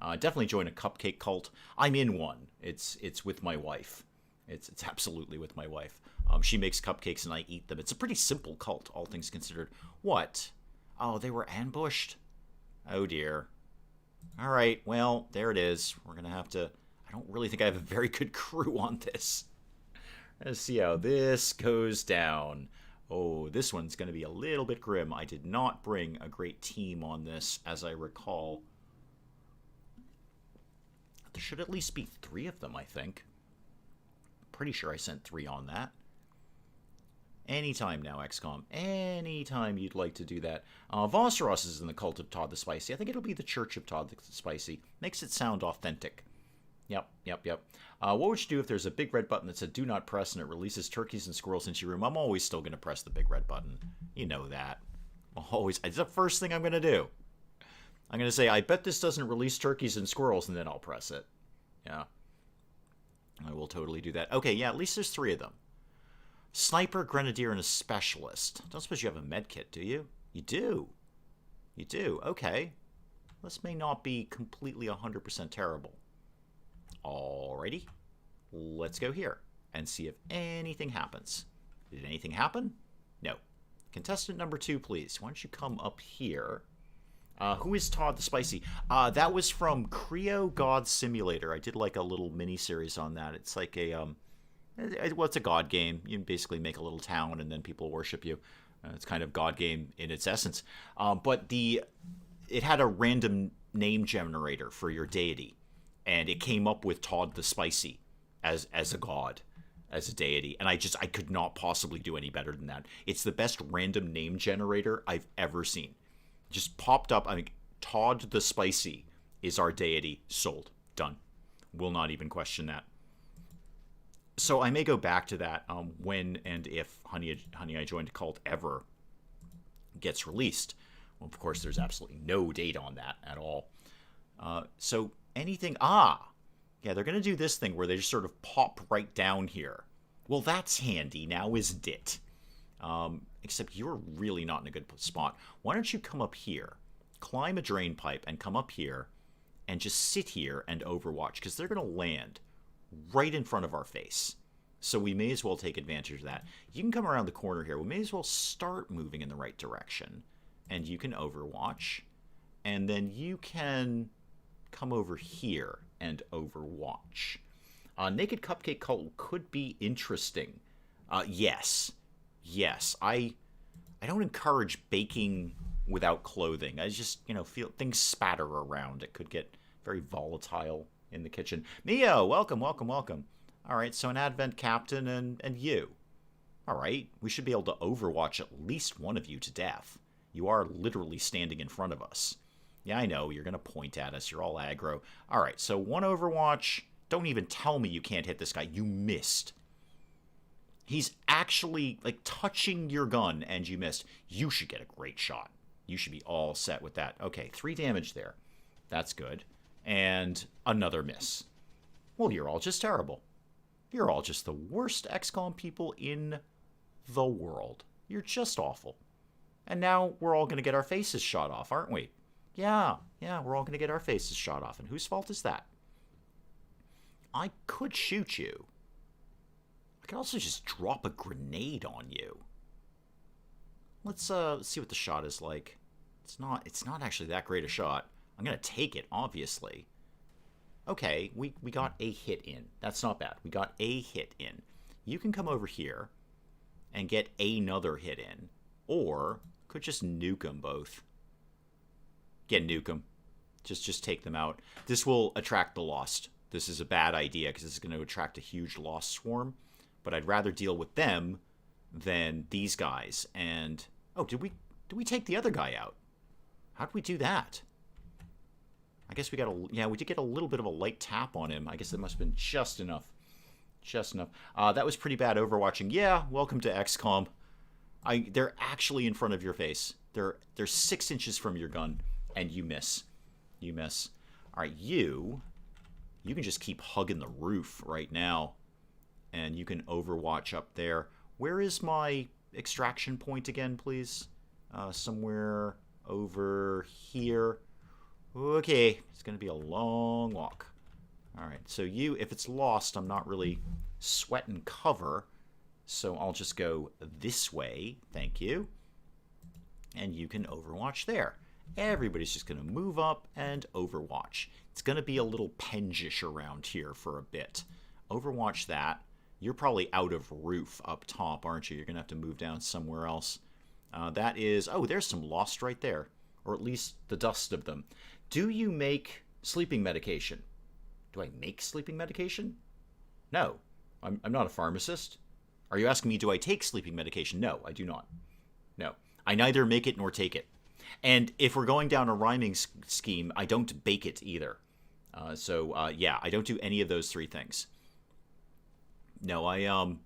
Definitely join a cupcake cult. I'm in one. It's with my wife. It's absolutely with my wife. She makes cupcakes and I eat them. It's a pretty simple cult, all things considered. What? Oh, they were ambushed? Oh, dear. All right, well, there it is. We're going to have to... I don't really think I have a very good crew on this. Let's see how this goes down. Oh, this one's going to be a little bit grim. I did not bring a great team on this, as I recall. There should at least be 3 of them, I think. Pretty sure I sent 3 on that. Anytime now, XCOM. Anytime you'd like to do that. Vosseros is in the Cult of Todd the Spicy. I think it'll be the Church of Todd the Spicy. Makes it sound authentic. Yep. What would you do if there's a big red button that said do not press and it releases turkeys and squirrels into your room? I'm always still going to press the big red button. You know that. Always. It's the first thing I'm going to do. I'm going to say, I bet this doesn't release turkeys and squirrels, and then I'll press it. Yeah. I will totally do that. Okay, yeah, at least there's 3 of them. Sniper, Grenadier, and a Specialist. Don't suppose you have a med kit, do you? You do. You do. Okay. This may not be completely 100% terrible. Alrighty. Let's go here and see if anything happens. Did anything happen? No. Contestant number 2, please. Why don't you come up here? Who is Todd the Spicy? That was from Creo God Simulator. I did like a little mini-series on that. It's like a, well, it's a god game. You basically make a little town and then people worship you. It's kind of god game in its essence. But it had a random name generator for your deity. And it came up with Todd the Spicy as a god, as a deity. And I could not possibly do any better than that. It's the best random name generator I've ever seen. Just popped up. I mean, Todd the Spicy is our deity. Sold. Done. Will not even question that. So I may go back to that when and if Honey, I Joined a Cult ever gets released. Well, of course, there's absolutely no date on that at all. So anything... yeah, they're going to do this thing where they just sort of pop right down here. Well, that's handy now, isn't it? Except you're really not in a good spot. Why don't you come up here, climb a drain pipe, and come up here, and just sit here and overwatch, because they're going to land right in front of our face. So we may as well take advantage of that. You can come around the corner here. We may as well start moving in the right direction, and you can overwatch, and then you can come over here and overwatch. Naked Cupcake Cult could be interesting. Yes, I don't encourage baking without clothing. I just, feel things spatter around. It could get very volatile in the kitchen. Mio, welcome. All right, so an Advent Captain and you. All right, we should be able to overwatch at least one of you to death. You are literally standing in front of us. Yeah, I know, you're going to point at us. You're all aggro. All right, so one overwatch. Don't even tell me you can't hit this guy. You missed. He's actually, touching your gun, and you missed. You should get a great shot. You should be all set with that. Okay, 3 damage there. That's good. And another miss. Well, you're all just terrible. You're all just the worst XCOM people in the world. You're just awful. And now we're all going to get our faces shot off, aren't we? Yeah, we're all going to get our faces shot off. And whose fault is that? I could shoot you. I could also just drop a grenade on you. Let's see what the shot is like. It's not actually that great a shot. I'm going to take it, obviously. Okay, we got a hit in. That's not bad. We got a hit in. You can come over here and get another hit in. Or could just nuke them both. Nuke them. Just take them out. This will attract the Lost. This is a bad idea because this is going to attract a huge Lost swarm. But I'd rather deal with them than these guys. And, oh, did we take the other guy out? How'd we do that? I guess we got a... Yeah, we did get a little bit of a light tap on him. I guess that must have been just enough. Just enough. That was pretty bad overwatching. Yeah, welcome to XCOM. They're actually in front of your face. They're 6 inches from your gun, and you miss. You miss. All right, you can just keep hugging the roof right now, and you can overwatch up there. Where is my extraction point again, please? Somewhere over here. Okay, it's going to be a long walk. All right, so you, if it's lost, I'm not really sweating cover, so I'll just go this way. Thank you. And you can overwatch there. Everybody's just going to move up and overwatch. It's going to be a little pengish around here for a bit. Overwatch that. You're probably out of roof up top, aren't you? You're going to have to move down somewhere else. That is... Oh, there's some lost right there. Or at least the dust of them. Do you make sleeping medication? Do I make sleeping medication? No. I'm not a pharmacist. Are you asking me, do I take sleeping medication? No, I do not. No. I neither make it nor take it. And if we're going down a rhyming scheme, I don't bake it either. Yeah, I don't do any of those 3 things. No, I am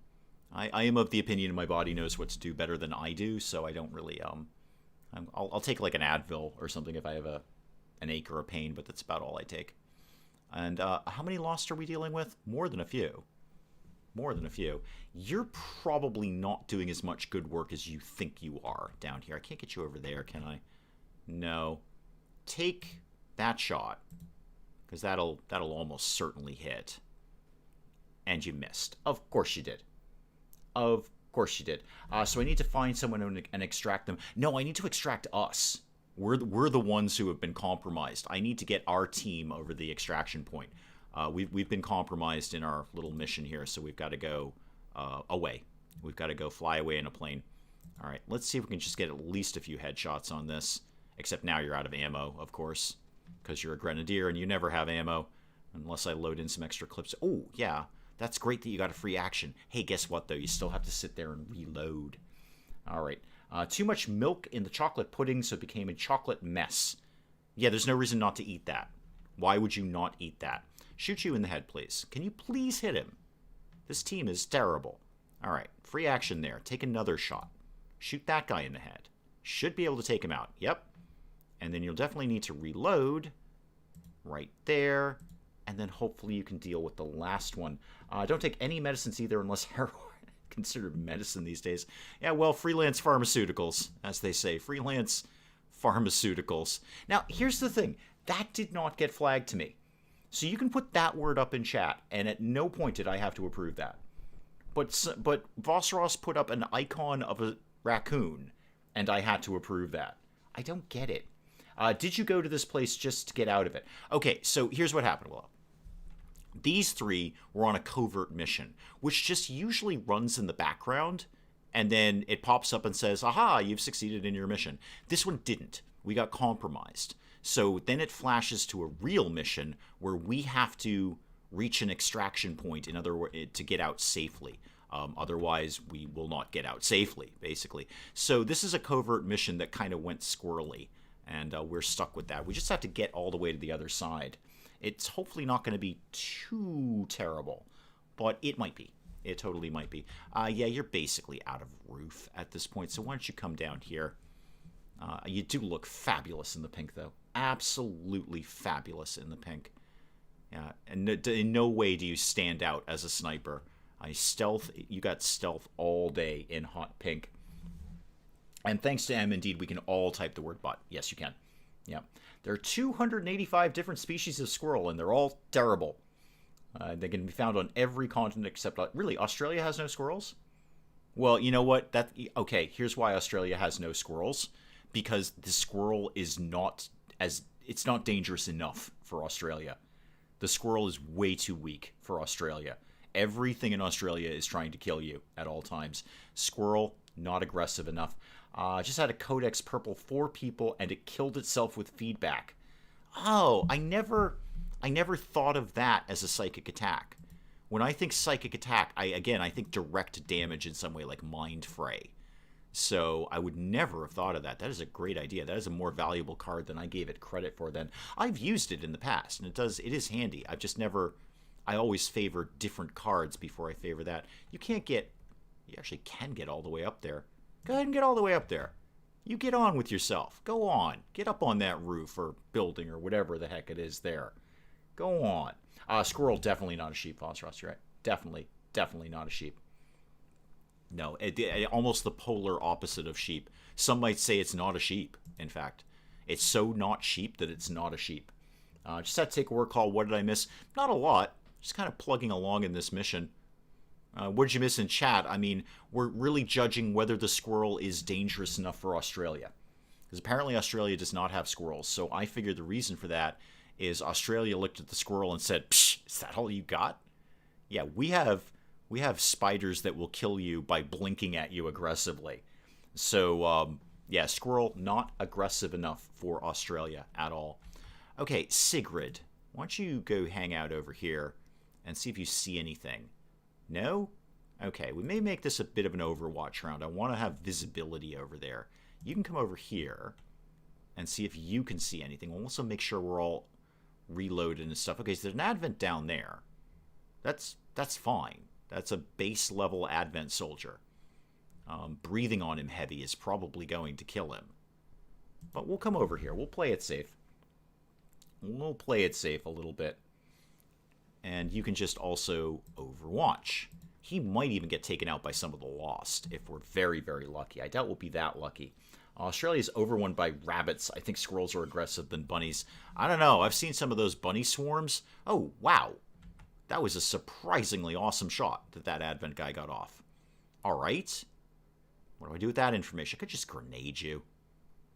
of the opinion my body knows what to do better than I do, so I don't really, I'll take like an Advil or something if I have an ache or a pain, but that's about all I take. And how many lost are we dealing with? More than a few. More than a few. You're probably not doing as much good work as you think you are down here. I can't get you over there, can I? No. Take that shot, because that'll almost certainly hit. And you missed. Of course you did. Of course you did. So I need to find someone and extract them. No, I need to extract us. We're the ones who have been compromised. I need to get our team over the extraction point. We've been compromised in our little mission here, so we've got to go away. We've got to go fly away in a plane. All right, let's see if we can just get at least a few headshots on this. Except now you're out of ammo, of course, because you're a grenadier and you never have ammo unless I load in some extra clips. Oh, yeah, that's great that you got a free action. Hey, guess what, though? You still have to sit there and reload. All right. Too much milk in the chocolate pudding, so it became a chocolate mess. Yeah, there's no reason not to eat that. Why would you not eat that? Shoot you in the head, please. Can you please hit him? This team is terrible. All right, free action there. Take another shot. Shoot that guy in the head. Should be able to take him out. Yep. And then you'll definitely need to reload right there. And then hopefully you can deal with the last one. Don't take any medicines either unless heroin considered medicine these days. Yeah, well, freelance pharmaceuticals, as they say. Freelance pharmaceuticals. Now, here's the thing. That did not get flagged to me. So you can put that word up in chat, and at no point did I have to approve that. But Vosros put up an icon of a raccoon, and I had to approve that. I don't get it. Did you go to this place just to get out of it? Okay, so here's what happened, Willow. These 3 were on a covert mission, which just usually runs in the background, and then it pops up and says, aha, you've succeeded in your mission. This one didn't. We got compromised. So then it flashes to a real mission where we have to reach an extraction point, in other words, to get out safely. Otherwise, we will not get out safely, basically. So this is a covert mission that kind of went squirrely, and we're stuck with that. We just have to get all the way to the other side. It's hopefully not going to be too terrible, but it might be. It totally might be. Yeah, you're basically out of roof at this point, so why don't you come down here? You do look fabulous in the pink, though. Absolutely fabulous in the pink. Yeah, and in no way do you stand out as a sniper. You got stealth all day in hot pink. And thanks to M, indeed, we can all type the word bot. Yes, you can. Yeah. There are 285 different species of squirrel, and they're all terrible. They can be found on every continent except... Really, Australia has no squirrels? Well, you know what? Okay, here's why Australia has no squirrels. Because the squirrel is not... It's not dangerous enough for Australia. The squirrel is way too weak for Australia. Everything in Australia is trying to kill you at all times. Squirrel, not aggressive enough. Just had a Codex Purple 4 people, and it killed itself with feedback. Oh, I never thought of that as a psychic attack. When I think psychic attack, I think direct damage in some way, like Mind Fray. So I would never have thought of that. That is a great idea. That is a more valuable card than I gave it credit for then. I've used it in the past, and it is handy. I've just never... I always favor different cards before I favor that. You actually can get all the way up there. Go ahead and get all the way up there. You get on with yourself. Go on. Get up on that roof or building or whatever the heck it is there. Go on. Squirrel, definitely not a sheep, Phosphorus. You're right. Definitely not a sheep. No, almost the polar opposite of sheep. Some might say it's not a sheep, in fact. It's so not sheep that it's not a sheep. Just had to take a work call. What did I miss? Not a lot. Just kind of plugging along in this mission. What did you miss in chat? I mean, we're really judging whether the squirrel is dangerous enough for Australia. Because apparently Australia does not have squirrels. So I figured the reason for that is Australia looked at the squirrel and said, "Psh, is that all you got?" Yeah, we have spiders that will kill you by blinking at you aggressively. So, yeah, squirrel not aggressive enough for Australia at all. Okay, Sigrid, why don't you go hang out over here and see if you see anything. No? Okay, we may make this a bit of an Overwatch round. I want to have visibility over there. You can come over here and see if you can see anything. We'll also make sure we're all reloaded and stuff. Okay, so there's an Advent down there. That's fine. That's a base level Advent soldier. Breathing on him heavy is probably going to kill him. But we'll come over here. We'll play it safe. We'll play it safe a little bit. And you can just also Overwatch. He might even get taken out by some of the Lost if we're very, very lucky. I doubt we'll be that lucky. Australia's overrun by rabbits. I think squirrels are aggressive than bunnies. I don't know. I've seen some of those bunny swarms. Oh, wow. That was a surprisingly awesome shot that Advent guy got off. All right. What do I do with that information? I could just grenade you.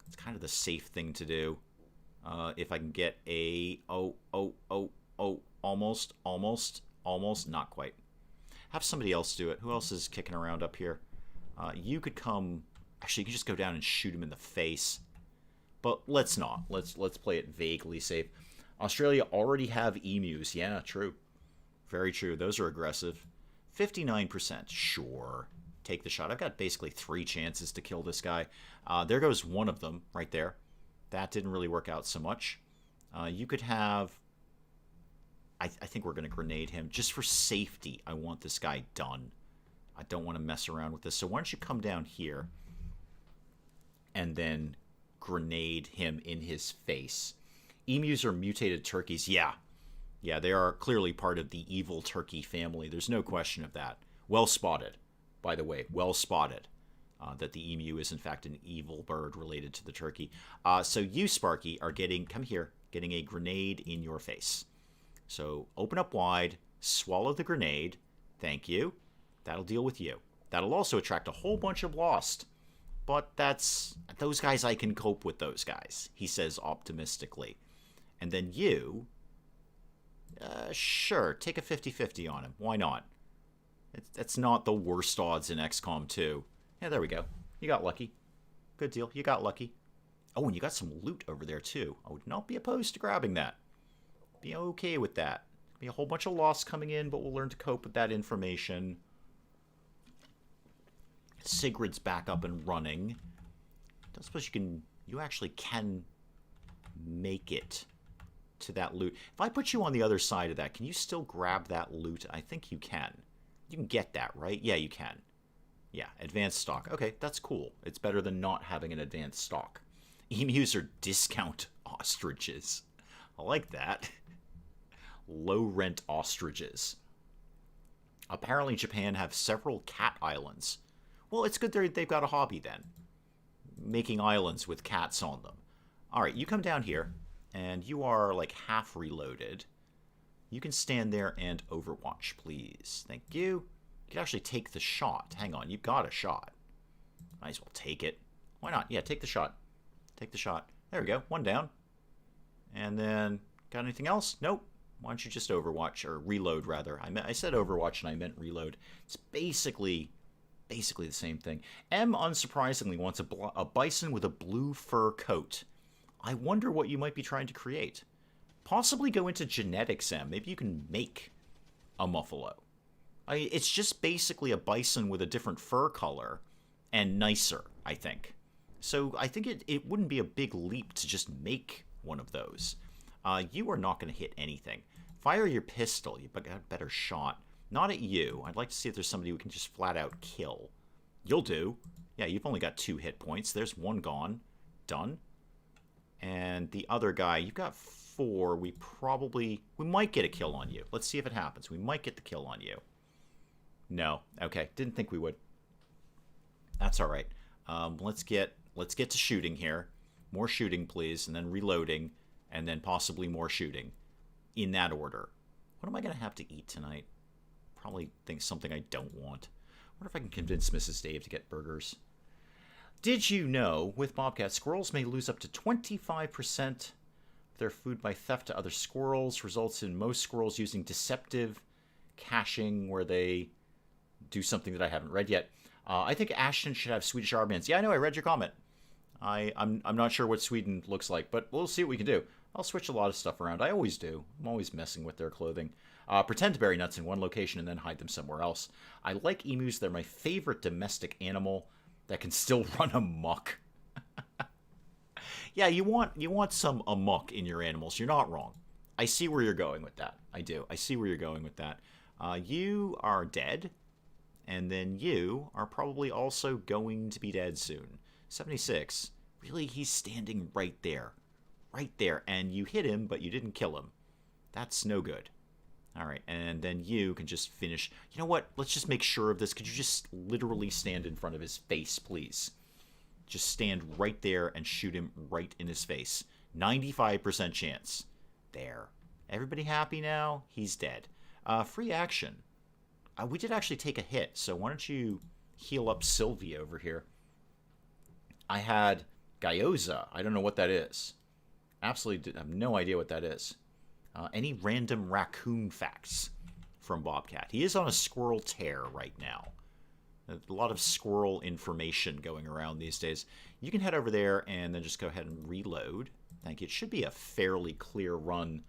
It's kind of the safe thing to do. If I can get a... Almost. Not quite. Have somebody else do it. Who else is kicking around up here? You could come... Actually, you can just go down and shoot him in the face. But let's not. Let's play it vaguely safe. Australia already have emus. Yeah, true. Very true. Those are aggressive. 59%. Sure. Take the shot. I've got basically 3 chances to kill this guy. There goes one of them right there. That didn't really work out so much. You could have... I think we're going to grenade him. Just for safety, I want this guy done. I don't want to mess around with this. So why don't you come down here and then grenade him in his face. Emus are mutated turkeys. Yeah, they are clearly part of the evil turkey family. There's no question of that. Well spotted, by the way. Well spotted. That the emu is, in fact, an evil bird related to the turkey. So you, Sparky, are getting a grenade in your face. So open up wide, swallow the grenade. Thank you. That'll deal with you. That'll also attract a whole bunch of Lost. But those guys, I can cope with those guys, he says optimistically. And then you, sure, take a 50-50 on him. Why not? That's not the worst odds in XCOM 2. Yeah, there we go. You got lucky. Good deal. You got lucky. Oh, and you got some loot over there, too. I would not be opposed to grabbing that. Be okay with that. Be a whole bunch of loss coming in, but we'll learn to cope with that information. Sigrid's back up and running. I don't suppose you actually can make it to that loot. If I put you on the other side of that, can you still grab that loot? I think you can. You can get that, right? Yeah, you can. Yeah, advanced stock. Okay, that's cool. It's better than not having an advanced stock. Emus are discount ostriches. I like that. Low rent ostriches. Apparently Japan have several cat islands. Well, it's good they've got a hobby then. Making islands with cats on them. Alright, you come down here, and you are like half reloaded. You can stand there and Overwatch, please. Thank you. You can actually take the shot. Hang on, you've got a shot. Might as well take it. Why not? Yeah, take the shot. Take the shot. There we go. One down. And then, got anything else? Nope. Why don't you just Overwatch, or reload rather. I said Overwatch and I meant reload. It's basically the same thing. M, unsurprisingly, wants a bison with a blue fur coat. I wonder what you might be trying to create. Possibly go into genetics, M. Maybe you can make a muffalo. It's just basically a bison with a different fur color and nicer. I think. So I think it wouldn't be a big leap to just make one of those. You are not going to hit anything. Fire your pistol. You got a better shot. Not at you. I'd like to see if there's somebody who can just flat out kill. You'll do. Yeah, you've only got 2 hit points. There's 1 gone. Done. And the other guy, you've got 4. We might get a kill on you. Let's see if it happens. We might get the kill on you. No. Okay. Didn't think we would. That's all right. Let's get to shooting here. More shooting, please, and then reloading, and then possibly more shooting. In that order. What am I going to have to eat tonight? Probably think something I don't want. I wonder if I can convince Mrs. Dave to get burgers. Did you know, with Bobcat, squirrels may lose up to 25% of their food by theft to other squirrels, results in most squirrels using deceptive caching where they do something that I haven't read yet. I think Ashton should have Swedish armbands. Yeah, I know, I read your comment. I'm not sure what Sweden looks like, but we'll see what we can do. I'll switch a lot of stuff around. I always do. I'm always messing with their clothing. Pretend to bury nuts in one location and then hide them somewhere else. I like emus. They're my favorite domestic animal that can still run amok. Yeah, you want some amok in your animals. You're not wrong. I see where you're going with that. I do. I see where you're going with that. You are dead, and then you are probably also going to be dead soon. 76. Really, he's standing right there. Right there. And you hit him, but you didn't kill him. That's no good. All right, and then you can just finish. You know what? Let's just make sure of this. Could you just literally stand in front of his face, please? Just stand right there and shoot him right in his face. 95% chance. There. Everybody happy now? He's dead. Free action. We did actually take a hit, so why don't you heal up Sylvia over here? I had Gyoza. I don't know what that is. Absolutely have no idea what that is. Any random raccoon facts from Bobcat? He is on a squirrel tear right now. A lot of squirrel information going around these days. You can head over there and then just go ahead and reload. Thank you. It should be a fairly clear run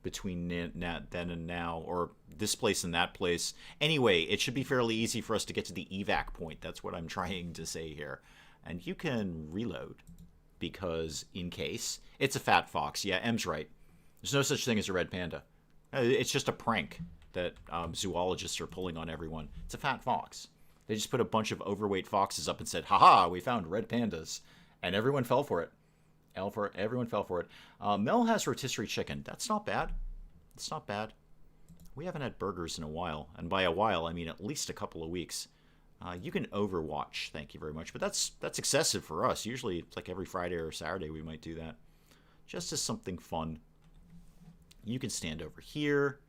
between then and now, or this place and that place. Anyway, it should be fairly easy for us to get to the evac point. That's what I'm trying to say here. And you can reload, because in case... It's a fat fox. Yeah, M's right. There's no such thing as a red panda. It's just a prank that zoologists are pulling on everyone. It's a fat fox. They just put a bunch of overweight foxes up and said, "Ha-ha, we found red pandas." And everyone fell for it. Everyone fell for it. Mel has rotisserie chicken. That's not bad. It's not bad. We haven't had burgers in a while. And by a while, I mean at least a couple of weeks. You can Overwatch. Thank you very much. But that's excessive for us. Usually it's like every Friday or Saturday we might do that. Just as something fun. You can stand over here.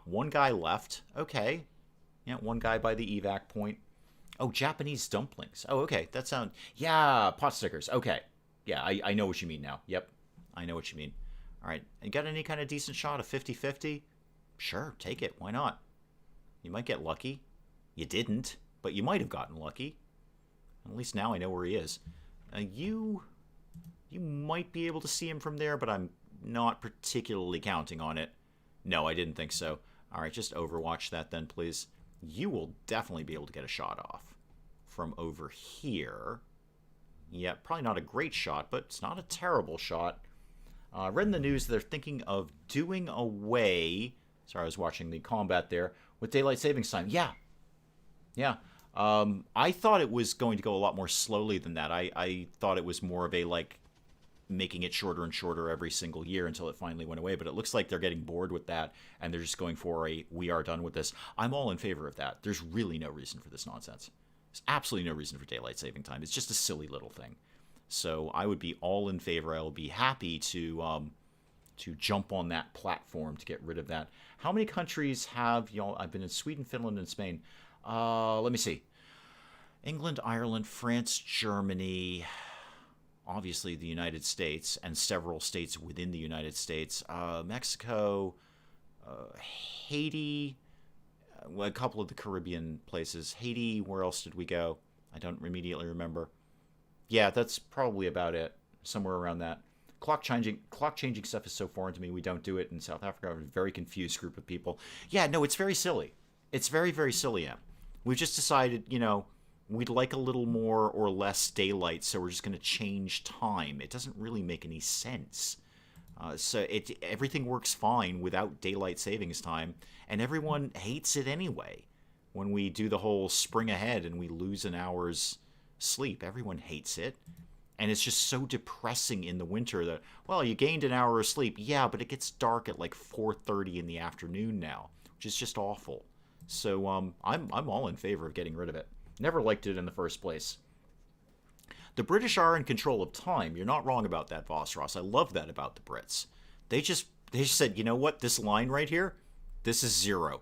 One guy left. Okay. Yeah, one guy by the evac point. Oh, Japanese dumplings. Oh, okay. That sounds... Yeah, pot stickers. Okay. Yeah, I know what you mean now. Yep. I know what you mean. All right. And got any kind of decent shot of 50-50? Sure, take it. Why not? You might get lucky. You didn't, but you might have gotten lucky. At least now I know where he is. You might be able to see him from there, but I'm not particularly counting on it. No, I didn't think so. All right, just Overwatch that then, please. You will definitely be able to get a shot off from over here. Yeah, probably not a great shot, but it's not a terrible shot. I read in the news they're thinking of doing away... Sorry, I was watching the combat there. With daylight savings time. Yeah. Yeah. I thought it was going to go a lot more slowly than that. I thought it was more of a, like, making it shorter and shorter every single year until it finally went away. But it looks like they're getting bored with that, and they're just going for a, we are done with this. I'm all in favor of that. There's really no reason for this nonsense. There's absolutely no reason for daylight saving time. It's just a silly little thing. So I would be all in favor. I will be happy to jump on that platform to get rid of that. How many countries have y'all? I've been in Sweden, Finland, and Spain. Let me see. England, Ireland, France, Germany, obviously the United States, and several states within the United States. Mexico, Haiti, a couple of the Caribbean places. Haiti, where else did we go? I don't immediately remember. Yeah, that's probably about it. Somewhere around that. Clock changing stuff is so foreign to me. We don't do it in South Africa. We're a very confused group of people. Yeah, no, it's very silly. It's very, very silly, Em. We've just decided, we'd like a little more or less daylight, so we're just going to change time. It doesn't really make any sense. So everything works fine without daylight savings time, and everyone hates it anyway. When we do the whole spring ahead and we lose an hour's sleep, everyone hates it. And it's just so depressing in the winter that, well, you gained an hour of sleep. Yeah, but it gets dark at like 4:30 in the afternoon now, which is just awful. So I'm all in favor of getting rid of it. Never liked it in the first place. The British are in control of time. You're not wrong about that, Voss Ross. I love that about the Brits. They just said, you know what? This line right here, this is 0.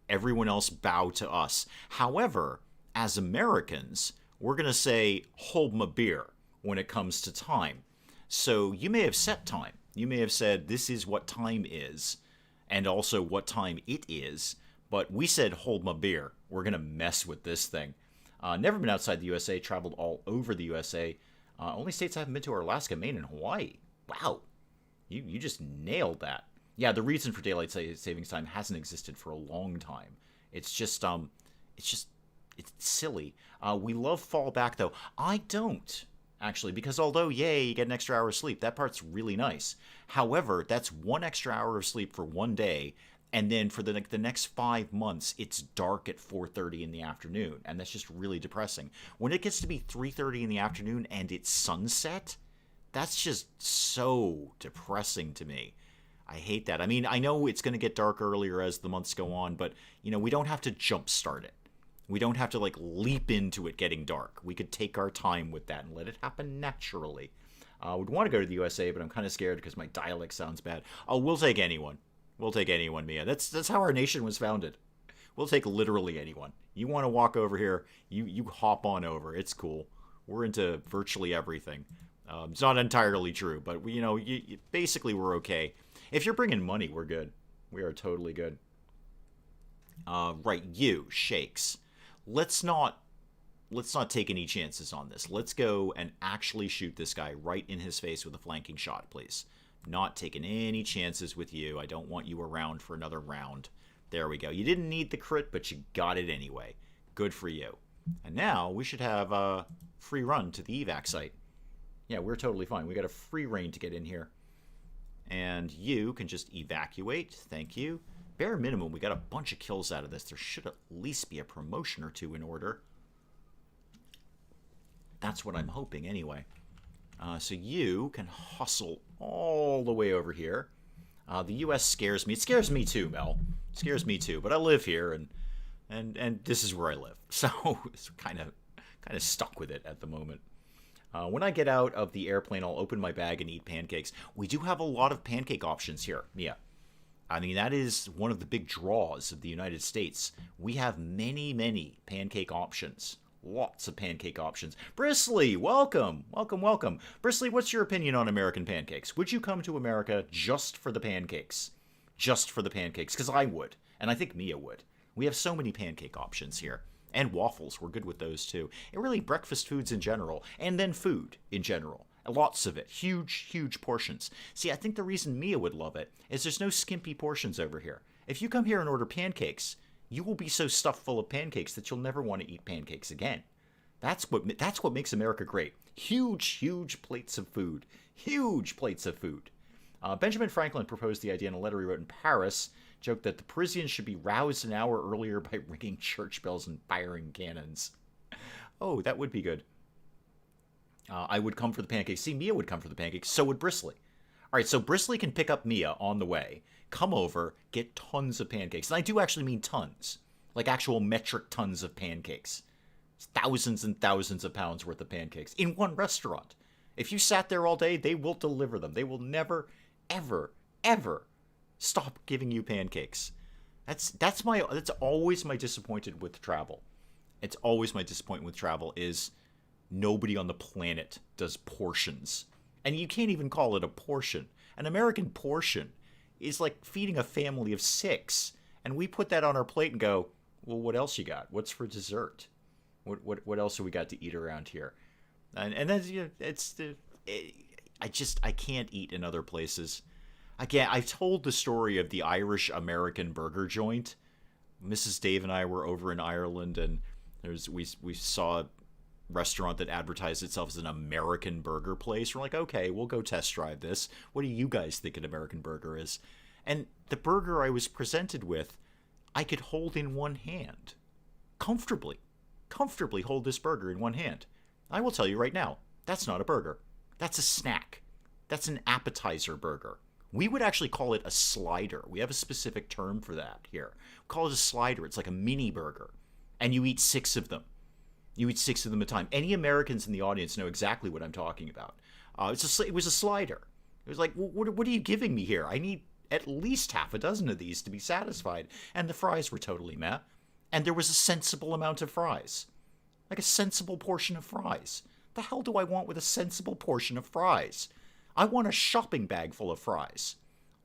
Everyone else bow to us. However, as Americans, we're going to say, hold my beer when it comes to time. So you may have set time. You may have said, this is what time is, and also what time it is. But we said, hold my beer. We're going to mess with this thing. Never been outside the USA, traveled all over the USA. Only states I haven't been to are Alaska, Maine, and Hawaii. Wow. You just nailed that. Yeah, the reason for daylight savings time hasn't existed for a long time. It's just it's silly. We love fall back, though. I don't, actually, because although, yay, you get an extra hour of sleep, that part's really nice. However, that's 1 extra hour of sleep for one day, and then for the next 5 months, it's dark at 4:30 in the afternoon, and that's just really depressing. When it gets to be 3:30 in the afternoon and it's sunset, that's just so depressing to me. I hate that. I mean, I know it's going to get dark earlier as the months go on, but, you know, we don't have to jumpstart it. We don't have to, like, leap into it getting dark. We could take our time with that and let it happen naturally. I would want to go to the USA, but I'm kind of scared because my dialect sounds bad. Oh, we'll take anyone. We'll take anyone, Mia. That's how our nation was founded. We'll take literally anyone. You want to walk over here, you hop on over. It's cool. We're into virtually everything. It's not entirely true, but basically we're okay. If you're bringing money, we're good. We are totally good. Right, you shakes. Let's not take any chances on this. Let's go and actually shoot this guy right in his face with a flanking shot, please. Not taking any chances with you. I don't want you around for another round. There we go. You didn't need the crit, but you got it anyway. Good for you. And now we should have a free run to the evac site. Yeah, we're totally fine. We got a free reign to get in here. And you can just evacuate. Thank you. Bare minimum, we got a bunch of kills out of this. There should at least be a promotion or two in order. That's what I'm hoping anyway. So you can hustle all the way over here. The U.S. scares me. It scares me too, Mel. It scares me too. But I live here, and this is where I live. So it's kind of stuck with it at the moment. When I get out of the airplane, I'll open my bag and eat pancakes. We do have a lot of pancake options here, Mia. I mean, that is one of the big draws of the United States. We have many, many pancake options. Lots of pancake options. Bristly, welcome. Welcome, welcome. Bristly, what's your opinion on American pancakes? Would you come to America just for the pancakes? Just for the pancakes? Because I would. And I think Mia would. We have so many pancake options here. And waffles. We're good with those too. And really breakfast foods in general. And then food in general. Lots of it. Huge, huge portions. See, I think the reason Mia would love it is there's no skimpy portions over here. If you come here and order pancakes, you will be so stuffed full of pancakes that you'll never want to eat pancakes again. That's what makes America great. Huge, huge plates of food. Huge plates of food. Benjamin Franklin proposed the idea in a letter he wrote in Paris, joked that the Parisians should be roused an hour earlier by ringing church bells and firing cannons. Oh, that would be good. I would come for the pancakes. See, Mia would come for the pancakes. So would Bristly. All right, so Bristly can pick up Mia on the way, come over, get tons of pancakes. And I do actually mean tons, like actual metric tons of pancakes. It's thousands and thousands of pounds worth of pancakes in one restaurant. If you sat there all day, they will deliver them. They will never, ever, ever stop giving you pancakes. That's always my disappointment with travel. It's always my disappointment with travel is nobody on the planet does portions. And you can't even call it a portion. An American portion is like feeding a family of 6. And we put that on our plate and go, well, what else you got? What's for dessert? What else have we got to eat around here? And then I can't eat in other places. Again, I told the story of the Irish American burger joint. Mrs. Dave and I were over in Ireland, and We saw a restaurant that advertised itself as an American burger place. We're like, okay, we'll go test drive this. What do you guys think an American burger is? And the burger I was presented with, I could hold in one hand. Comfortably hold this burger in one hand. I will tell you right now, that's not a burger. That's a snack. That's an appetizer burger. We would actually call it a slider. We have a specific term for that here. We call it a slider. It's like a mini burger. And you eat 6 of them. You eat 6 of them at a time. Any Americans in the audience know exactly what I'm talking about. It was a slider. It was like, what are you giving me here? I need at least half a dozen of these to be satisfied. And the fries were totally meh. And there was a sensible amount of fries. Like a sensible portion of fries. The hell do I want with a sensible portion of fries? I want a shopping bag full of fries.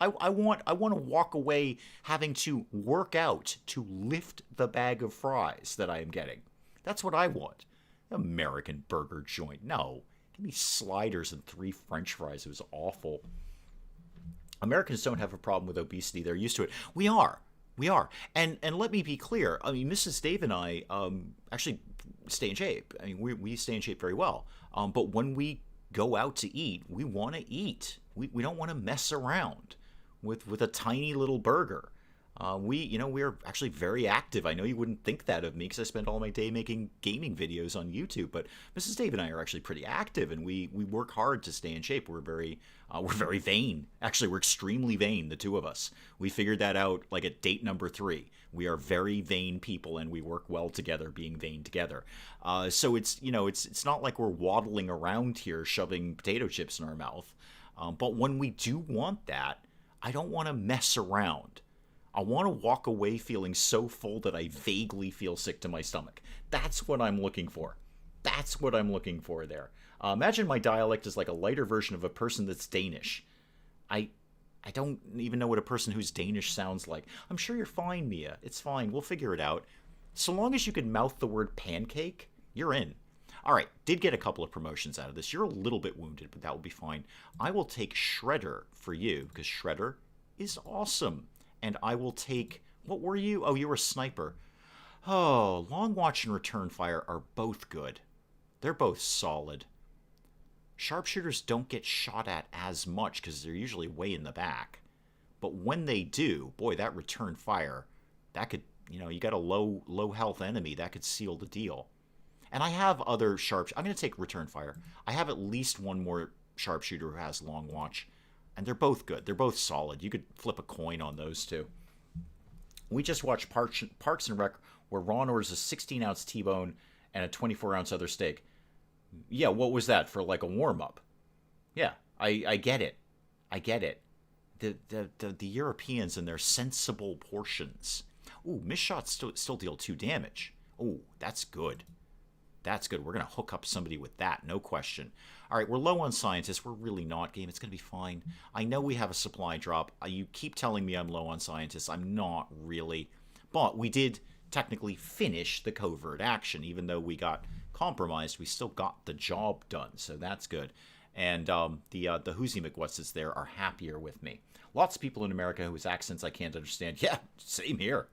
I want to walk away having to work out to lift the bag of fries that I am getting. That's what I want. American burger joint. No. Give me sliders and 3 French fries. It was awful. Americans don't have a problem with obesity. They're used to it. We are. And let me be clear. I mean, Mrs. Dave and I actually stay in shape. I mean, we stay in shape very well. But when we go out to eat, we want to eat. We don't want to mess around with a tiny little burger. We're actually very active. I know you wouldn't think that of me because I spend all my day making gaming videos on YouTube, but Mrs. Dave and I are actually pretty active, and we work hard to stay in shape. We're very vain. Actually, we're extremely vain, the two of us. We figured that out like at date number 3. We are very vain people, and we work well together, being vain together. So it's not like we're waddling around here shoving potato chips in our mouth. But when we do want that, I don't want to mess around. I want to walk away feeling so full that I vaguely feel sick to my stomach. That's what I'm looking for. That's what I'm looking for there. Imagine my dialect is like a lighter version of a person that's Danish. I don't even know what a person who's Danish sounds like. I'm sure you're fine, Mia. It's fine. We'll figure it out. So long as you can mouth the word pancake, you're in. All right, did get a couple of promotions out of this. You're a little bit wounded, but that will be fine. I will take Shredder for you, because Shredder is awesome. And I will take... What were you? Oh, you were a sniper. Oh, Long Watch and Return Fire are both good. They're both solid. Sharpshooters don't get shot at as much because they're usually way in the back. But when they do, boy, that Return Fire, that could... you got a low health enemy, that could seal the deal. And I have other I'm going to take Return Fire. I have at least one more Sharpshooter who has Long Watch. And they're both good. They're both solid. You could flip a coin on those two. We just watched Parks and Rec where Ron orders a 16-ounce T-bone and a 24-ounce other steak. Yeah, what was that for, like a warm-up? Yeah, I get it. I get it. The Europeans and their sensible portions. Ooh, missed shots still deal 2 damage. Ooh, that's good. That's good. We're going to hook up somebody with that, no question. All right, we're low on scientists. We're really not, game. It's going to be fine. I know we have a supply drop. You keep telling me I'm low on scientists. I'm not really. But we did technically finish the covert action. Even though we got compromised, we still got the job done, so that's good. And the Hoosie McWhatses there are happier with me. Lots of people in America whose accents I can't understand. Yeah, same here.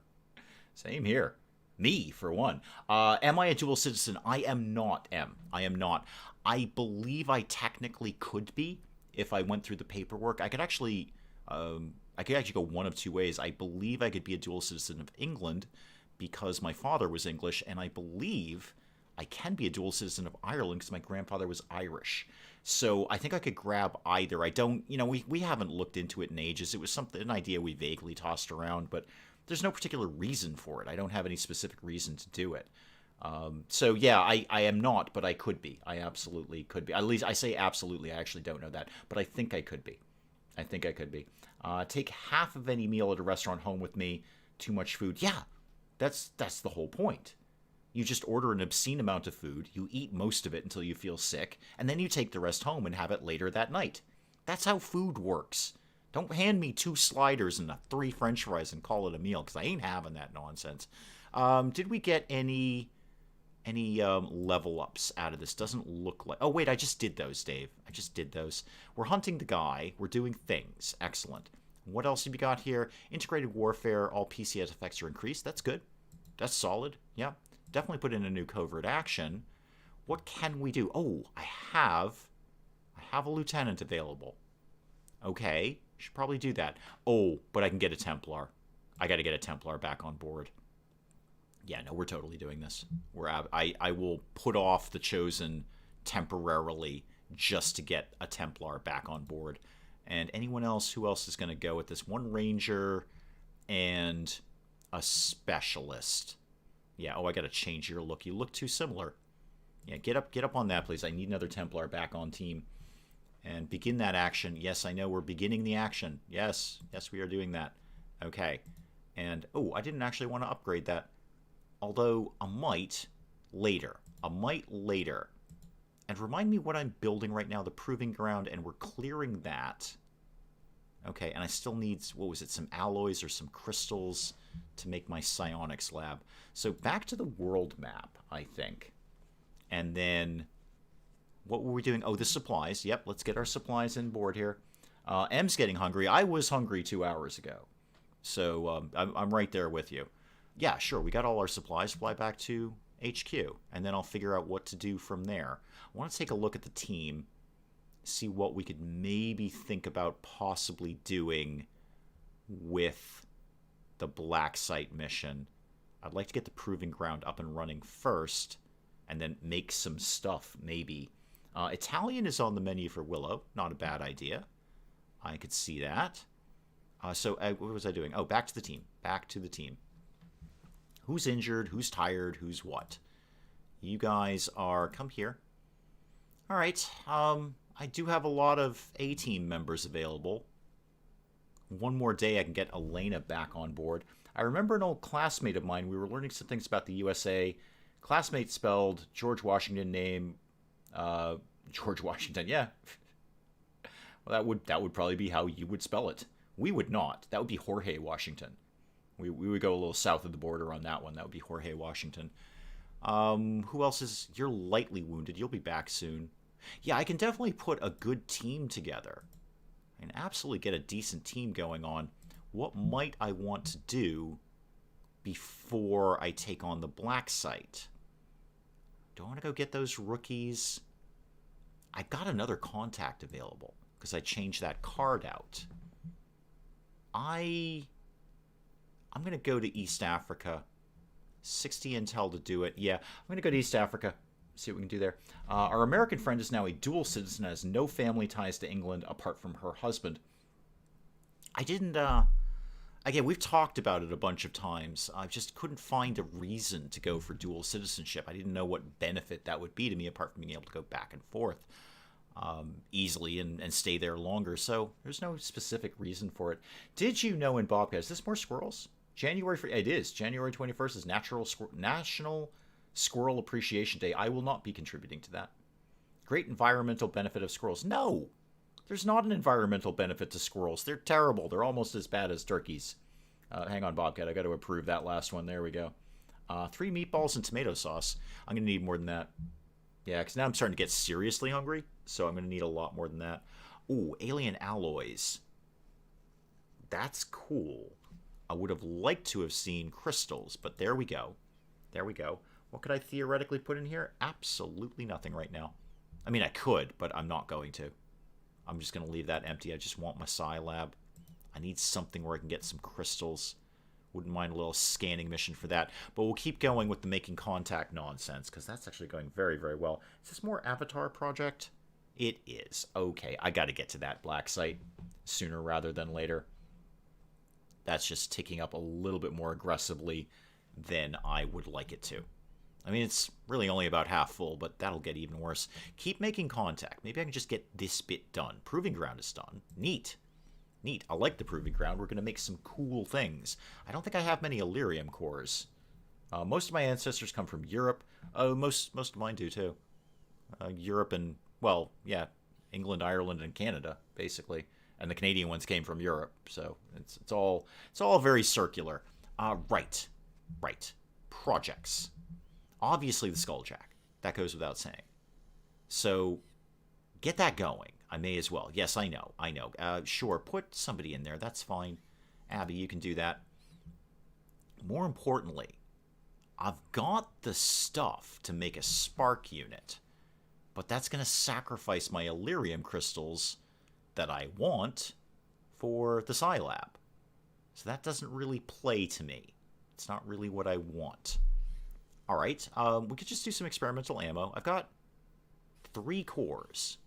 Same here. Me, for one. Am I a dual citizen? I am not, I am not. I believe I technically could be if I went through the paperwork. I could actually go one of 2 ways. I believe I could be a dual citizen of England because my father was English, and I believe I can be a dual citizen of Ireland because my grandfather was Irish. So I think I could grab either. I don't, we haven't looked into it in ages. It was an idea we vaguely tossed around, but there's no particular reason for it. I don't have any specific reason to do it. So yeah, I am not, but I could be. I absolutely could be. At least I say absolutely. I actually don't know that, but I think I could be. I think I could be. Take half of any meal at a restaurant home with me. Too much food. Yeah, that's the whole point. You just order an obscene amount of food, you eat most of it until you feel sick, and then you take the rest home and have it later that night. That's how food works. Don't hand me 2 sliders and 3 French fries and call it a meal, because I ain't having that nonsense. Did we get any level ups out of this? Doesn't look like... Oh, wait, I just did those, Dave. I just did those. We're hunting the guy. We're doing things. Excellent. What else have you got here? Integrated warfare. All PCS effects are increased. That's good. That's solid. Yeah. definitely put in a new covert action. What can we do? Oh, I have a lieutenant available. Okay, should probably do that. Oh, but I can get a Templar. I got to get a Templar back on board. Yeah, no, we're totally doing this. I will put off the Chosen temporarily just to get a Templar back on board. And anyone else, who else is going to go with this? One Ranger and a Specialist. Yeah, oh, I got to change your look. You look too similar. Yeah, get up on that, please. I need another Templar back on team. And begin that action. Yes, I know we're beginning the action. Yes, we are doing that. Okay. And, oh, I didn't actually want to upgrade that. Although, I might later. And remind me what I'm building right now, the Proving Ground, and we're clearing that. Okay, and I still need, what was it, some alloys or some crystals to make my psionics lab. So back to the world map, I think. And then, what were we doing? Oh, the supplies. Yep, let's get our supplies in board here. M's getting hungry. I was hungry 2 hours ago. So I'm right there with you. Yeah, sure, we got all our supplies. Fly back to HQ, and then I'll figure out what to do from there. I want to take a look at the team, see what we could maybe think about possibly doing with the Black Site mission. I'd like to get the Proving Ground up and running first, and then make some stuff, maybe. Italian is on the menu for Willow. Not a bad idea. I could see that. So what was I doing? Oh, back to the team. Back to the team. Who's injured? Who's tired? Who's what? You guys are... Come here. All right. I do have a lot of A-team members available. One more day I can get Elena back on board. I remember an old classmate of mine. We were learning some things about the USA. Classmate spelled George Washington name... George Washington, yeah. Well, that would probably be how you would spell it. We would not. That would be Jorge Washington. We would go a little south of the border on that one. That would be Jorge Washington. Who else is... You're lightly wounded. You'll be back soon. Yeah, I can definitely put a good team together. I can absolutely get a decent team going on. What might I want to do before I take on the Black Site? Do I want to go get those rookies? I got another contact available because I changed that card out. I'm going to go to East Africa. 60 intel to do it. Yeah, I'm going to go to East Africa. See what we can do there. Our American friend is now a dual citizen and has no family ties to England apart from her husband. I didn't... Again, we've talked about it a bunch of times. I just couldn't find a reason to go for dual citizenship. I didn't know what benefit that would be to me apart from being able to go back and forth easily and stay there longer. So there's no specific reason for it. Did you know in Bobcat, is this more squirrels? It is. January 21st is National Squirrel Appreciation Day. I will not be contributing to that. Great environmental benefit of squirrels. No! There's not an environmental benefit to squirrels. They're terrible. They're almost as bad as turkeys. Hang on, Bobcat. I got to approve that last one. There we go. 3 meatballs and tomato sauce. I'm going to need more than that. Yeah, because now I'm starting to get seriously hungry, so I'm going to need a lot more than that. Ooh, alien alloys. That's cool. I would have liked to have seen crystals, but there we go. There we go. What could I theoretically put in here? Absolutely nothing right now. I mean, I could, but I'm not going to. I'm just going to leave that empty. I just want my Psi Lab. I need something where I can get some crystals. Wouldn't mind a little scanning mission for that. But we'll keep going with the making contact nonsense, because that's actually going very, very well. Is this more Avatar Project? It is. Okay, I got to get to that Black Site sooner rather than later. That's just ticking up a little bit more aggressively than I would like it to. I mean, it's really only about half full, but that'll get even worse. Keep making contact. Maybe I can just get this bit done. Proving Ground is done. Neat. Neat. I like the Proving Ground. We're going to make some cool things. I don't think I have many Illyrium cores. Most of my ancestors come from Europe. Most of mine do, too. Europe and, well, yeah, England, Ireland, and Canada, basically. And the Canadian ones came from Europe. So it's all very circular. Right. Projects. Obviously the Skulljack. That goes without saying. So get that going. I may as well. Yes, I know. Sure, put somebody in there. That's fine. Abby, you can do that. More importantly, I've got the stuff to make a spark unit, but that's going to sacrifice my Illyrium crystals that I want for the Scilab. So that doesn't really play to me. It's not really what I want. All right, we could just do some experimental ammo. I've got 3 cores.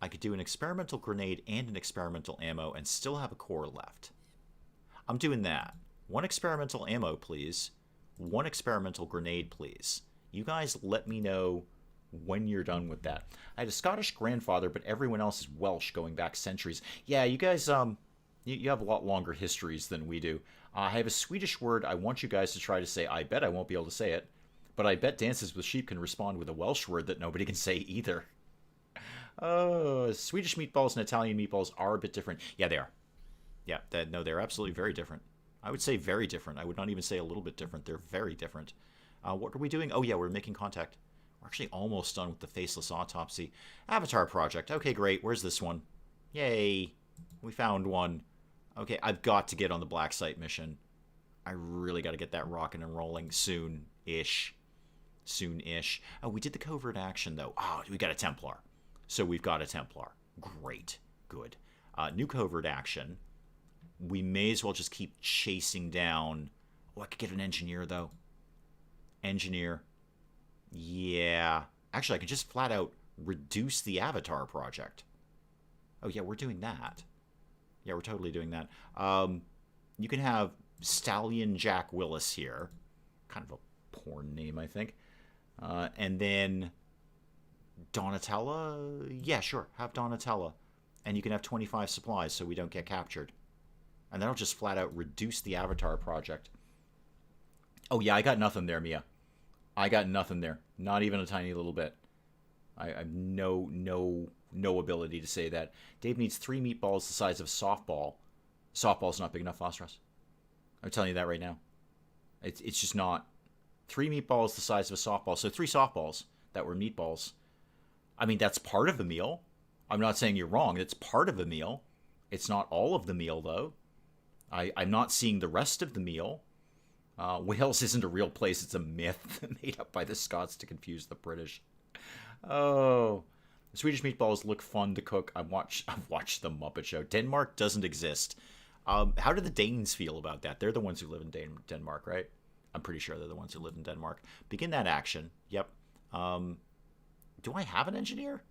I could do an experimental grenade and an experimental ammo and still have a core left. I'm doing that. 1 experimental ammo, please. 1 experimental grenade, please. You guys let me know when you're done with that. I had a Scottish grandfather, but everyone else is Welsh going back centuries. Yeah, you guys, you have a lot longer histories than we do. I have a Swedish word I want you guys to try to say. I bet I won't be able to say it, but I bet Dances with Sheep can respond with a Welsh word that nobody can say either. Oh, Swedish meatballs and Italian meatballs are a bit different. Yeah, they are. Yeah, no, they're absolutely very different. I would say very different. I would not even say a little bit different. They're very different. What are we doing? Oh, yeah, we're making contact. We're actually almost done with the Faceless Autopsy. Avatar Project. Okay, great. Where's this one? Yay. We found one. Okay, I've got to get on the Black Site mission. I really got to get that rocking and rolling soon-ish. Soon-ish. Oh, we did the covert action, though. Oh, we got a Templar. So we've got a Templar. Great. Good. New covert action. We may as well just keep chasing down. Oh, I could get an engineer, though. Engineer. Yeah. Actually, I could just flat out reduce the Avatar Project. Oh, yeah, we're doing that. Yeah, we're totally doing that. You can have Stallion Jack Willis here. Kind of a porn name, I think. And then Donatella? Yeah, sure. Have Donatella. And you can have 25 supplies so we don't get captured. And that'll just flat out reduce the Avatar Project. Oh, yeah, I got nothing there, Mia. I got nothing there. Not even a tiny little bit. I have no ability to say that. Dave needs 3 meatballs the size of a softball. Softball's not big enough, Phosphorus. I'm telling you that right now. It's just not. 3 meatballs the size of a softball. So 3 softballs that were meatballs. I mean, that's part of a meal. I'm not saying you're wrong. It's part of a meal. It's not all of the meal, though. I'm not seeing the rest of the meal. Wales isn't a real place. It's a myth made up by the Scots to confuse the British. Oh. Swedish meatballs look fun to cook. I've watched the Muppet Show. Denmark doesn't exist. How do the Danes feel about that? They're the ones who live in Denmark, right? I'm pretty sure they're the ones who live in Denmark. Begin that action. Yep. Do I have an engineer?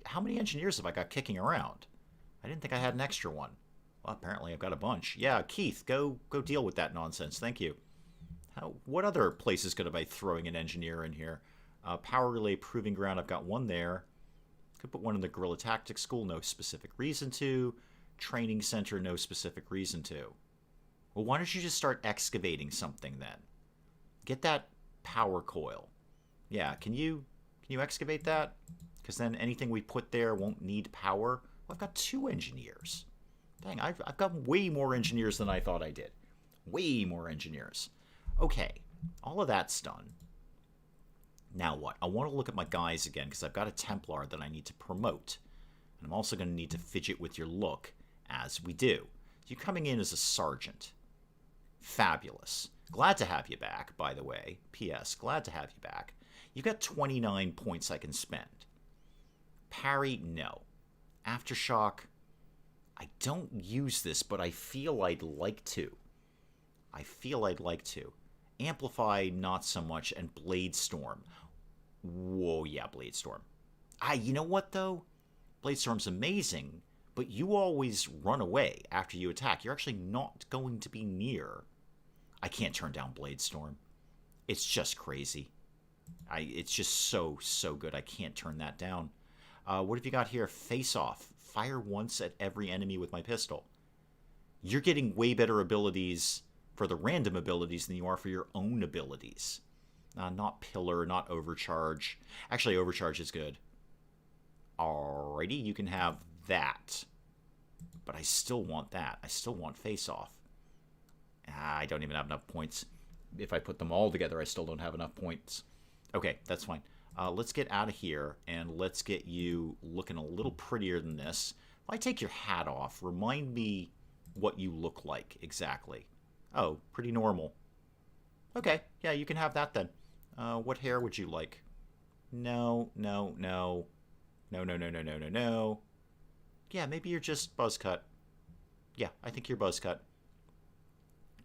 How many engineers have I got kicking around? I didn't think I had an extra one. Well, apparently I've got a bunch. Yeah, Keith, go deal with that nonsense. Thank you. What other places could I be throwing an engineer in here? Power Relay Proving Ground, I've got one there. Could put one in the Guerrilla Tactics School, no specific reason to. Training Center, no specific reason to. Well, why don't you just start excavating something then? Get that power coil. Yeah, can you excavate that? Because then anything we put there won't need power. Well, I've got 2 engineers. Dang, I've got way more engineers than I thought I did. Way more engineers. Okay, all of that's done. Now what? I want to look at my guys again because I've got a Templar that I need to promote. And I'm also going to need to fidget with your look as we do. You're coming in as a sergeant. Fabulous. Glad to have you back, by the way. P.S. Glad to have you back. You've got 29 points I can spend. Parry, no. Aftershock, I don't use this, but I feel I'd like to. Amplify, not so much, and Blade Storm. Whoa, yeah, Blade Storm. You know what, though? Blade Storm's amazing, but you always run away after you attack. You're actually not going to be near. I can't turn down Blade Storm. It's just crazy. It's just so good. I can't turn that down. What have you got here? Face Off. Fire once at every enemy with my pistol. You're getting way better abilities for the random abilities than you are for your own abilities. Not Pillar, not Overcharge. Actually, Overcharge is good. Alrighty, you can have that. But I still want that. I still want Face Off. I don't even have enough points. If I put them all together, I still don't have enough points. Okay, that's fine. Let's get out of here, and let's get you looking a little prettier than this. If I take your hat off, remind me what you look like exactly. Oh, pretty normal. Okay, yeah, you can have that then. What hair would you like? No, no, no. No, no, no, no, no, no, no. Yeah, maybe you're just buzz cut. Yeah, I think you're buzz cut.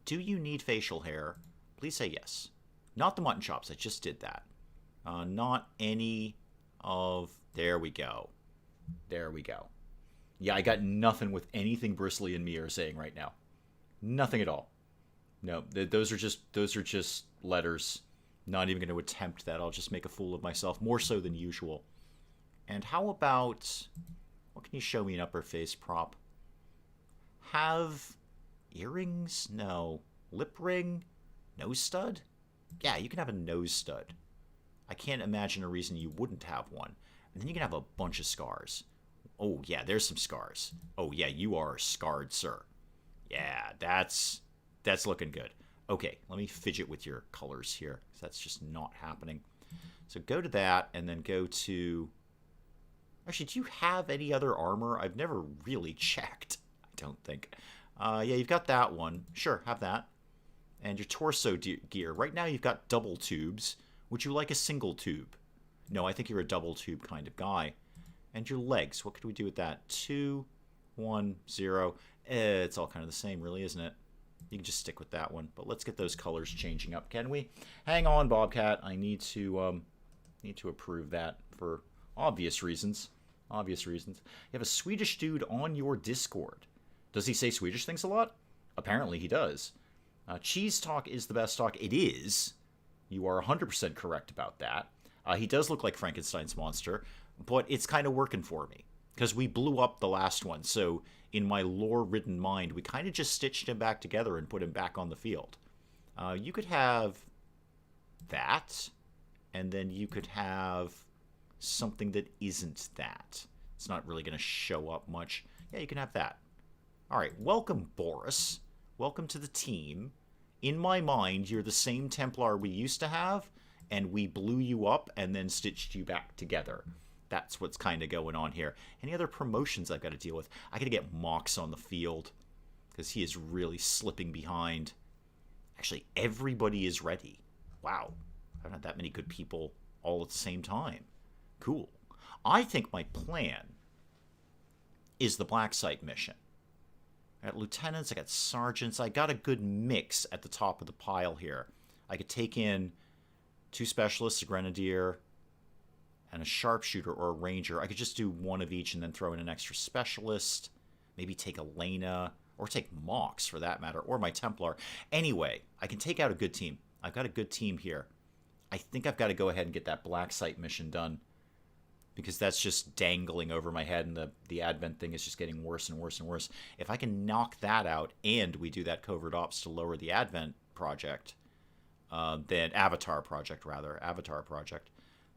Do you need facial hair? Please say yes. Not the mutton chops, I just did that. Not any of... There we go. There we go. Yeah, I got nothing with anything Bristly and me are saying right now. Nothing at all. No, those are just letters. Not even going to attempt that. I'll just make a fool of myself, more so than usual. And how about... What can you show me an upper face prop? Have earrings? No. Lip ring? Nose stud? Yeah, you can have a nose stud. I can't imagine a reason you wouldn't have one. And then you can have a bunch of scars. Oh, yeah, there's some scars. Oh, yeah, you are scarred, sir. Yeah, that's looking good. Okay, let me fidget with your colors here, because that's just not happening. So go to that, and then go to... Actually, do you have any other armor? I've never really checked, I don't think. Yeah, you've got that one. Sure, have that. And your torso gear. Right now you've got double tubes. Would you like a single tube? No, I think you're a double tube kind of guy. And your legs, what could we do with that? 2, 1, 0. It's all kind of the same, really, isn't it? You can just stick with that one. But let's get those colors changing up, can we? Hang on, Bobcat. I need to approve that for obvious reasons. Obvious reasons. You have a Swedish dude on your Discord. Does he say Swedish things a lot? Apparently he does. Cheese talk is the best talk. It is. You are 100% correct about that. He does look like Frankenstein's monster, but it's kind of working for me. Because we blew up the last one, so in my lore-ridden mind, we kind of just stitched him back together and put him back on the field. You could have that, and then you could have something that isn't that. It's not really going to show up much. Yeah, you can have that. All right, welcome, Boris. Welcome to the team. In my mind, you're the same Templar we used to have, and we blew you up and then stitched you back together. That's what's kind of going on here. Any other promotions I've got to deal with? I got to get Mox on the field, because he is really slipping behind. Actually, everybody is ready. Wow. I haven't had that many good people all at the same time. Cool. I think my plan is the Black Site mission. I got lieutenants, I got sergeants, I got a good mix at the top of the pile here. I could take in 2 specialists, a grenadier, and a sharpshooter or a ranger. I could just do one of each and then throw in an extra specialist. Maybe take Elena, or take Mox for that matter, or my Templar. Anyway, I can take out a good team. I've got a good team here. I think I've got to go ahead and get that Black Site mission done, because that's just dangling over my head, and the Advent thing is just getting worse and worse and worse. If I can knock that out, and we do that covert ops to lower the Advent project, then Avatar project,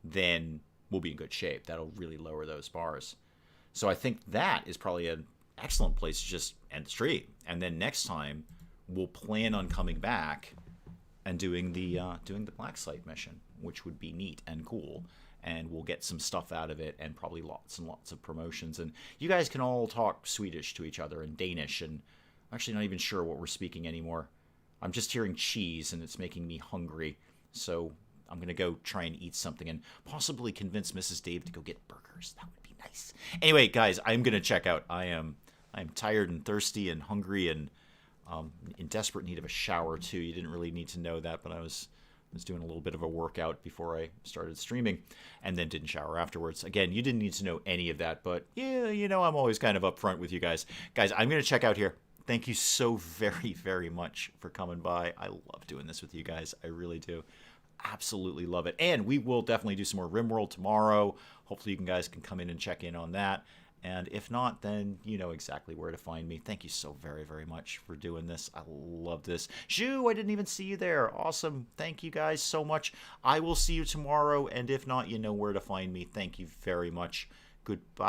then we'll be in good shape. That'll really lower those bars. So I think that is probably an excellent place to just end the stream. And then next time, we'll plan on coming back and doing the Black Site mission, which would be neat and cool. And we'll get some stuff out of it, and probably lots and lots of promotions. And you guys can all talk Swedish to each other and Danish, and I'm actually not even sure what we're speaking anymore. I'm just hearing cheese, and it's making me hungry. So I'm going to go try and eat something and possibly convince Mrs. Dave to go get burgers. That would be nice. Anyway, guys, I'm going to check out. I'm tired and thirsty and hungry, and in desperate need of a shower, too. You didn't really need to know that, but I was doing a little bit of a workout before I started streaming, and then didn't shower afterwards. Again, you didn't need to know any of that, but yeah, I'm always kind of upfront with you guys. Guys, I'm going to check out here. Thank you so very, very much for coming by. I love doing this with you guys. I really do. Absolutely love it. And we will definitely do some more RimWorld tomorrow. Hopefully you guys can come in and check in on that. And if not, then you know exactly where to find me. Thank you so very, very much for doing this. I love this. Shoo, I didn't even see you there. Awesome. Thank you guys so much. I will see you tomorrow. And if not, you know where to find me. Thank you very much. Goodbye.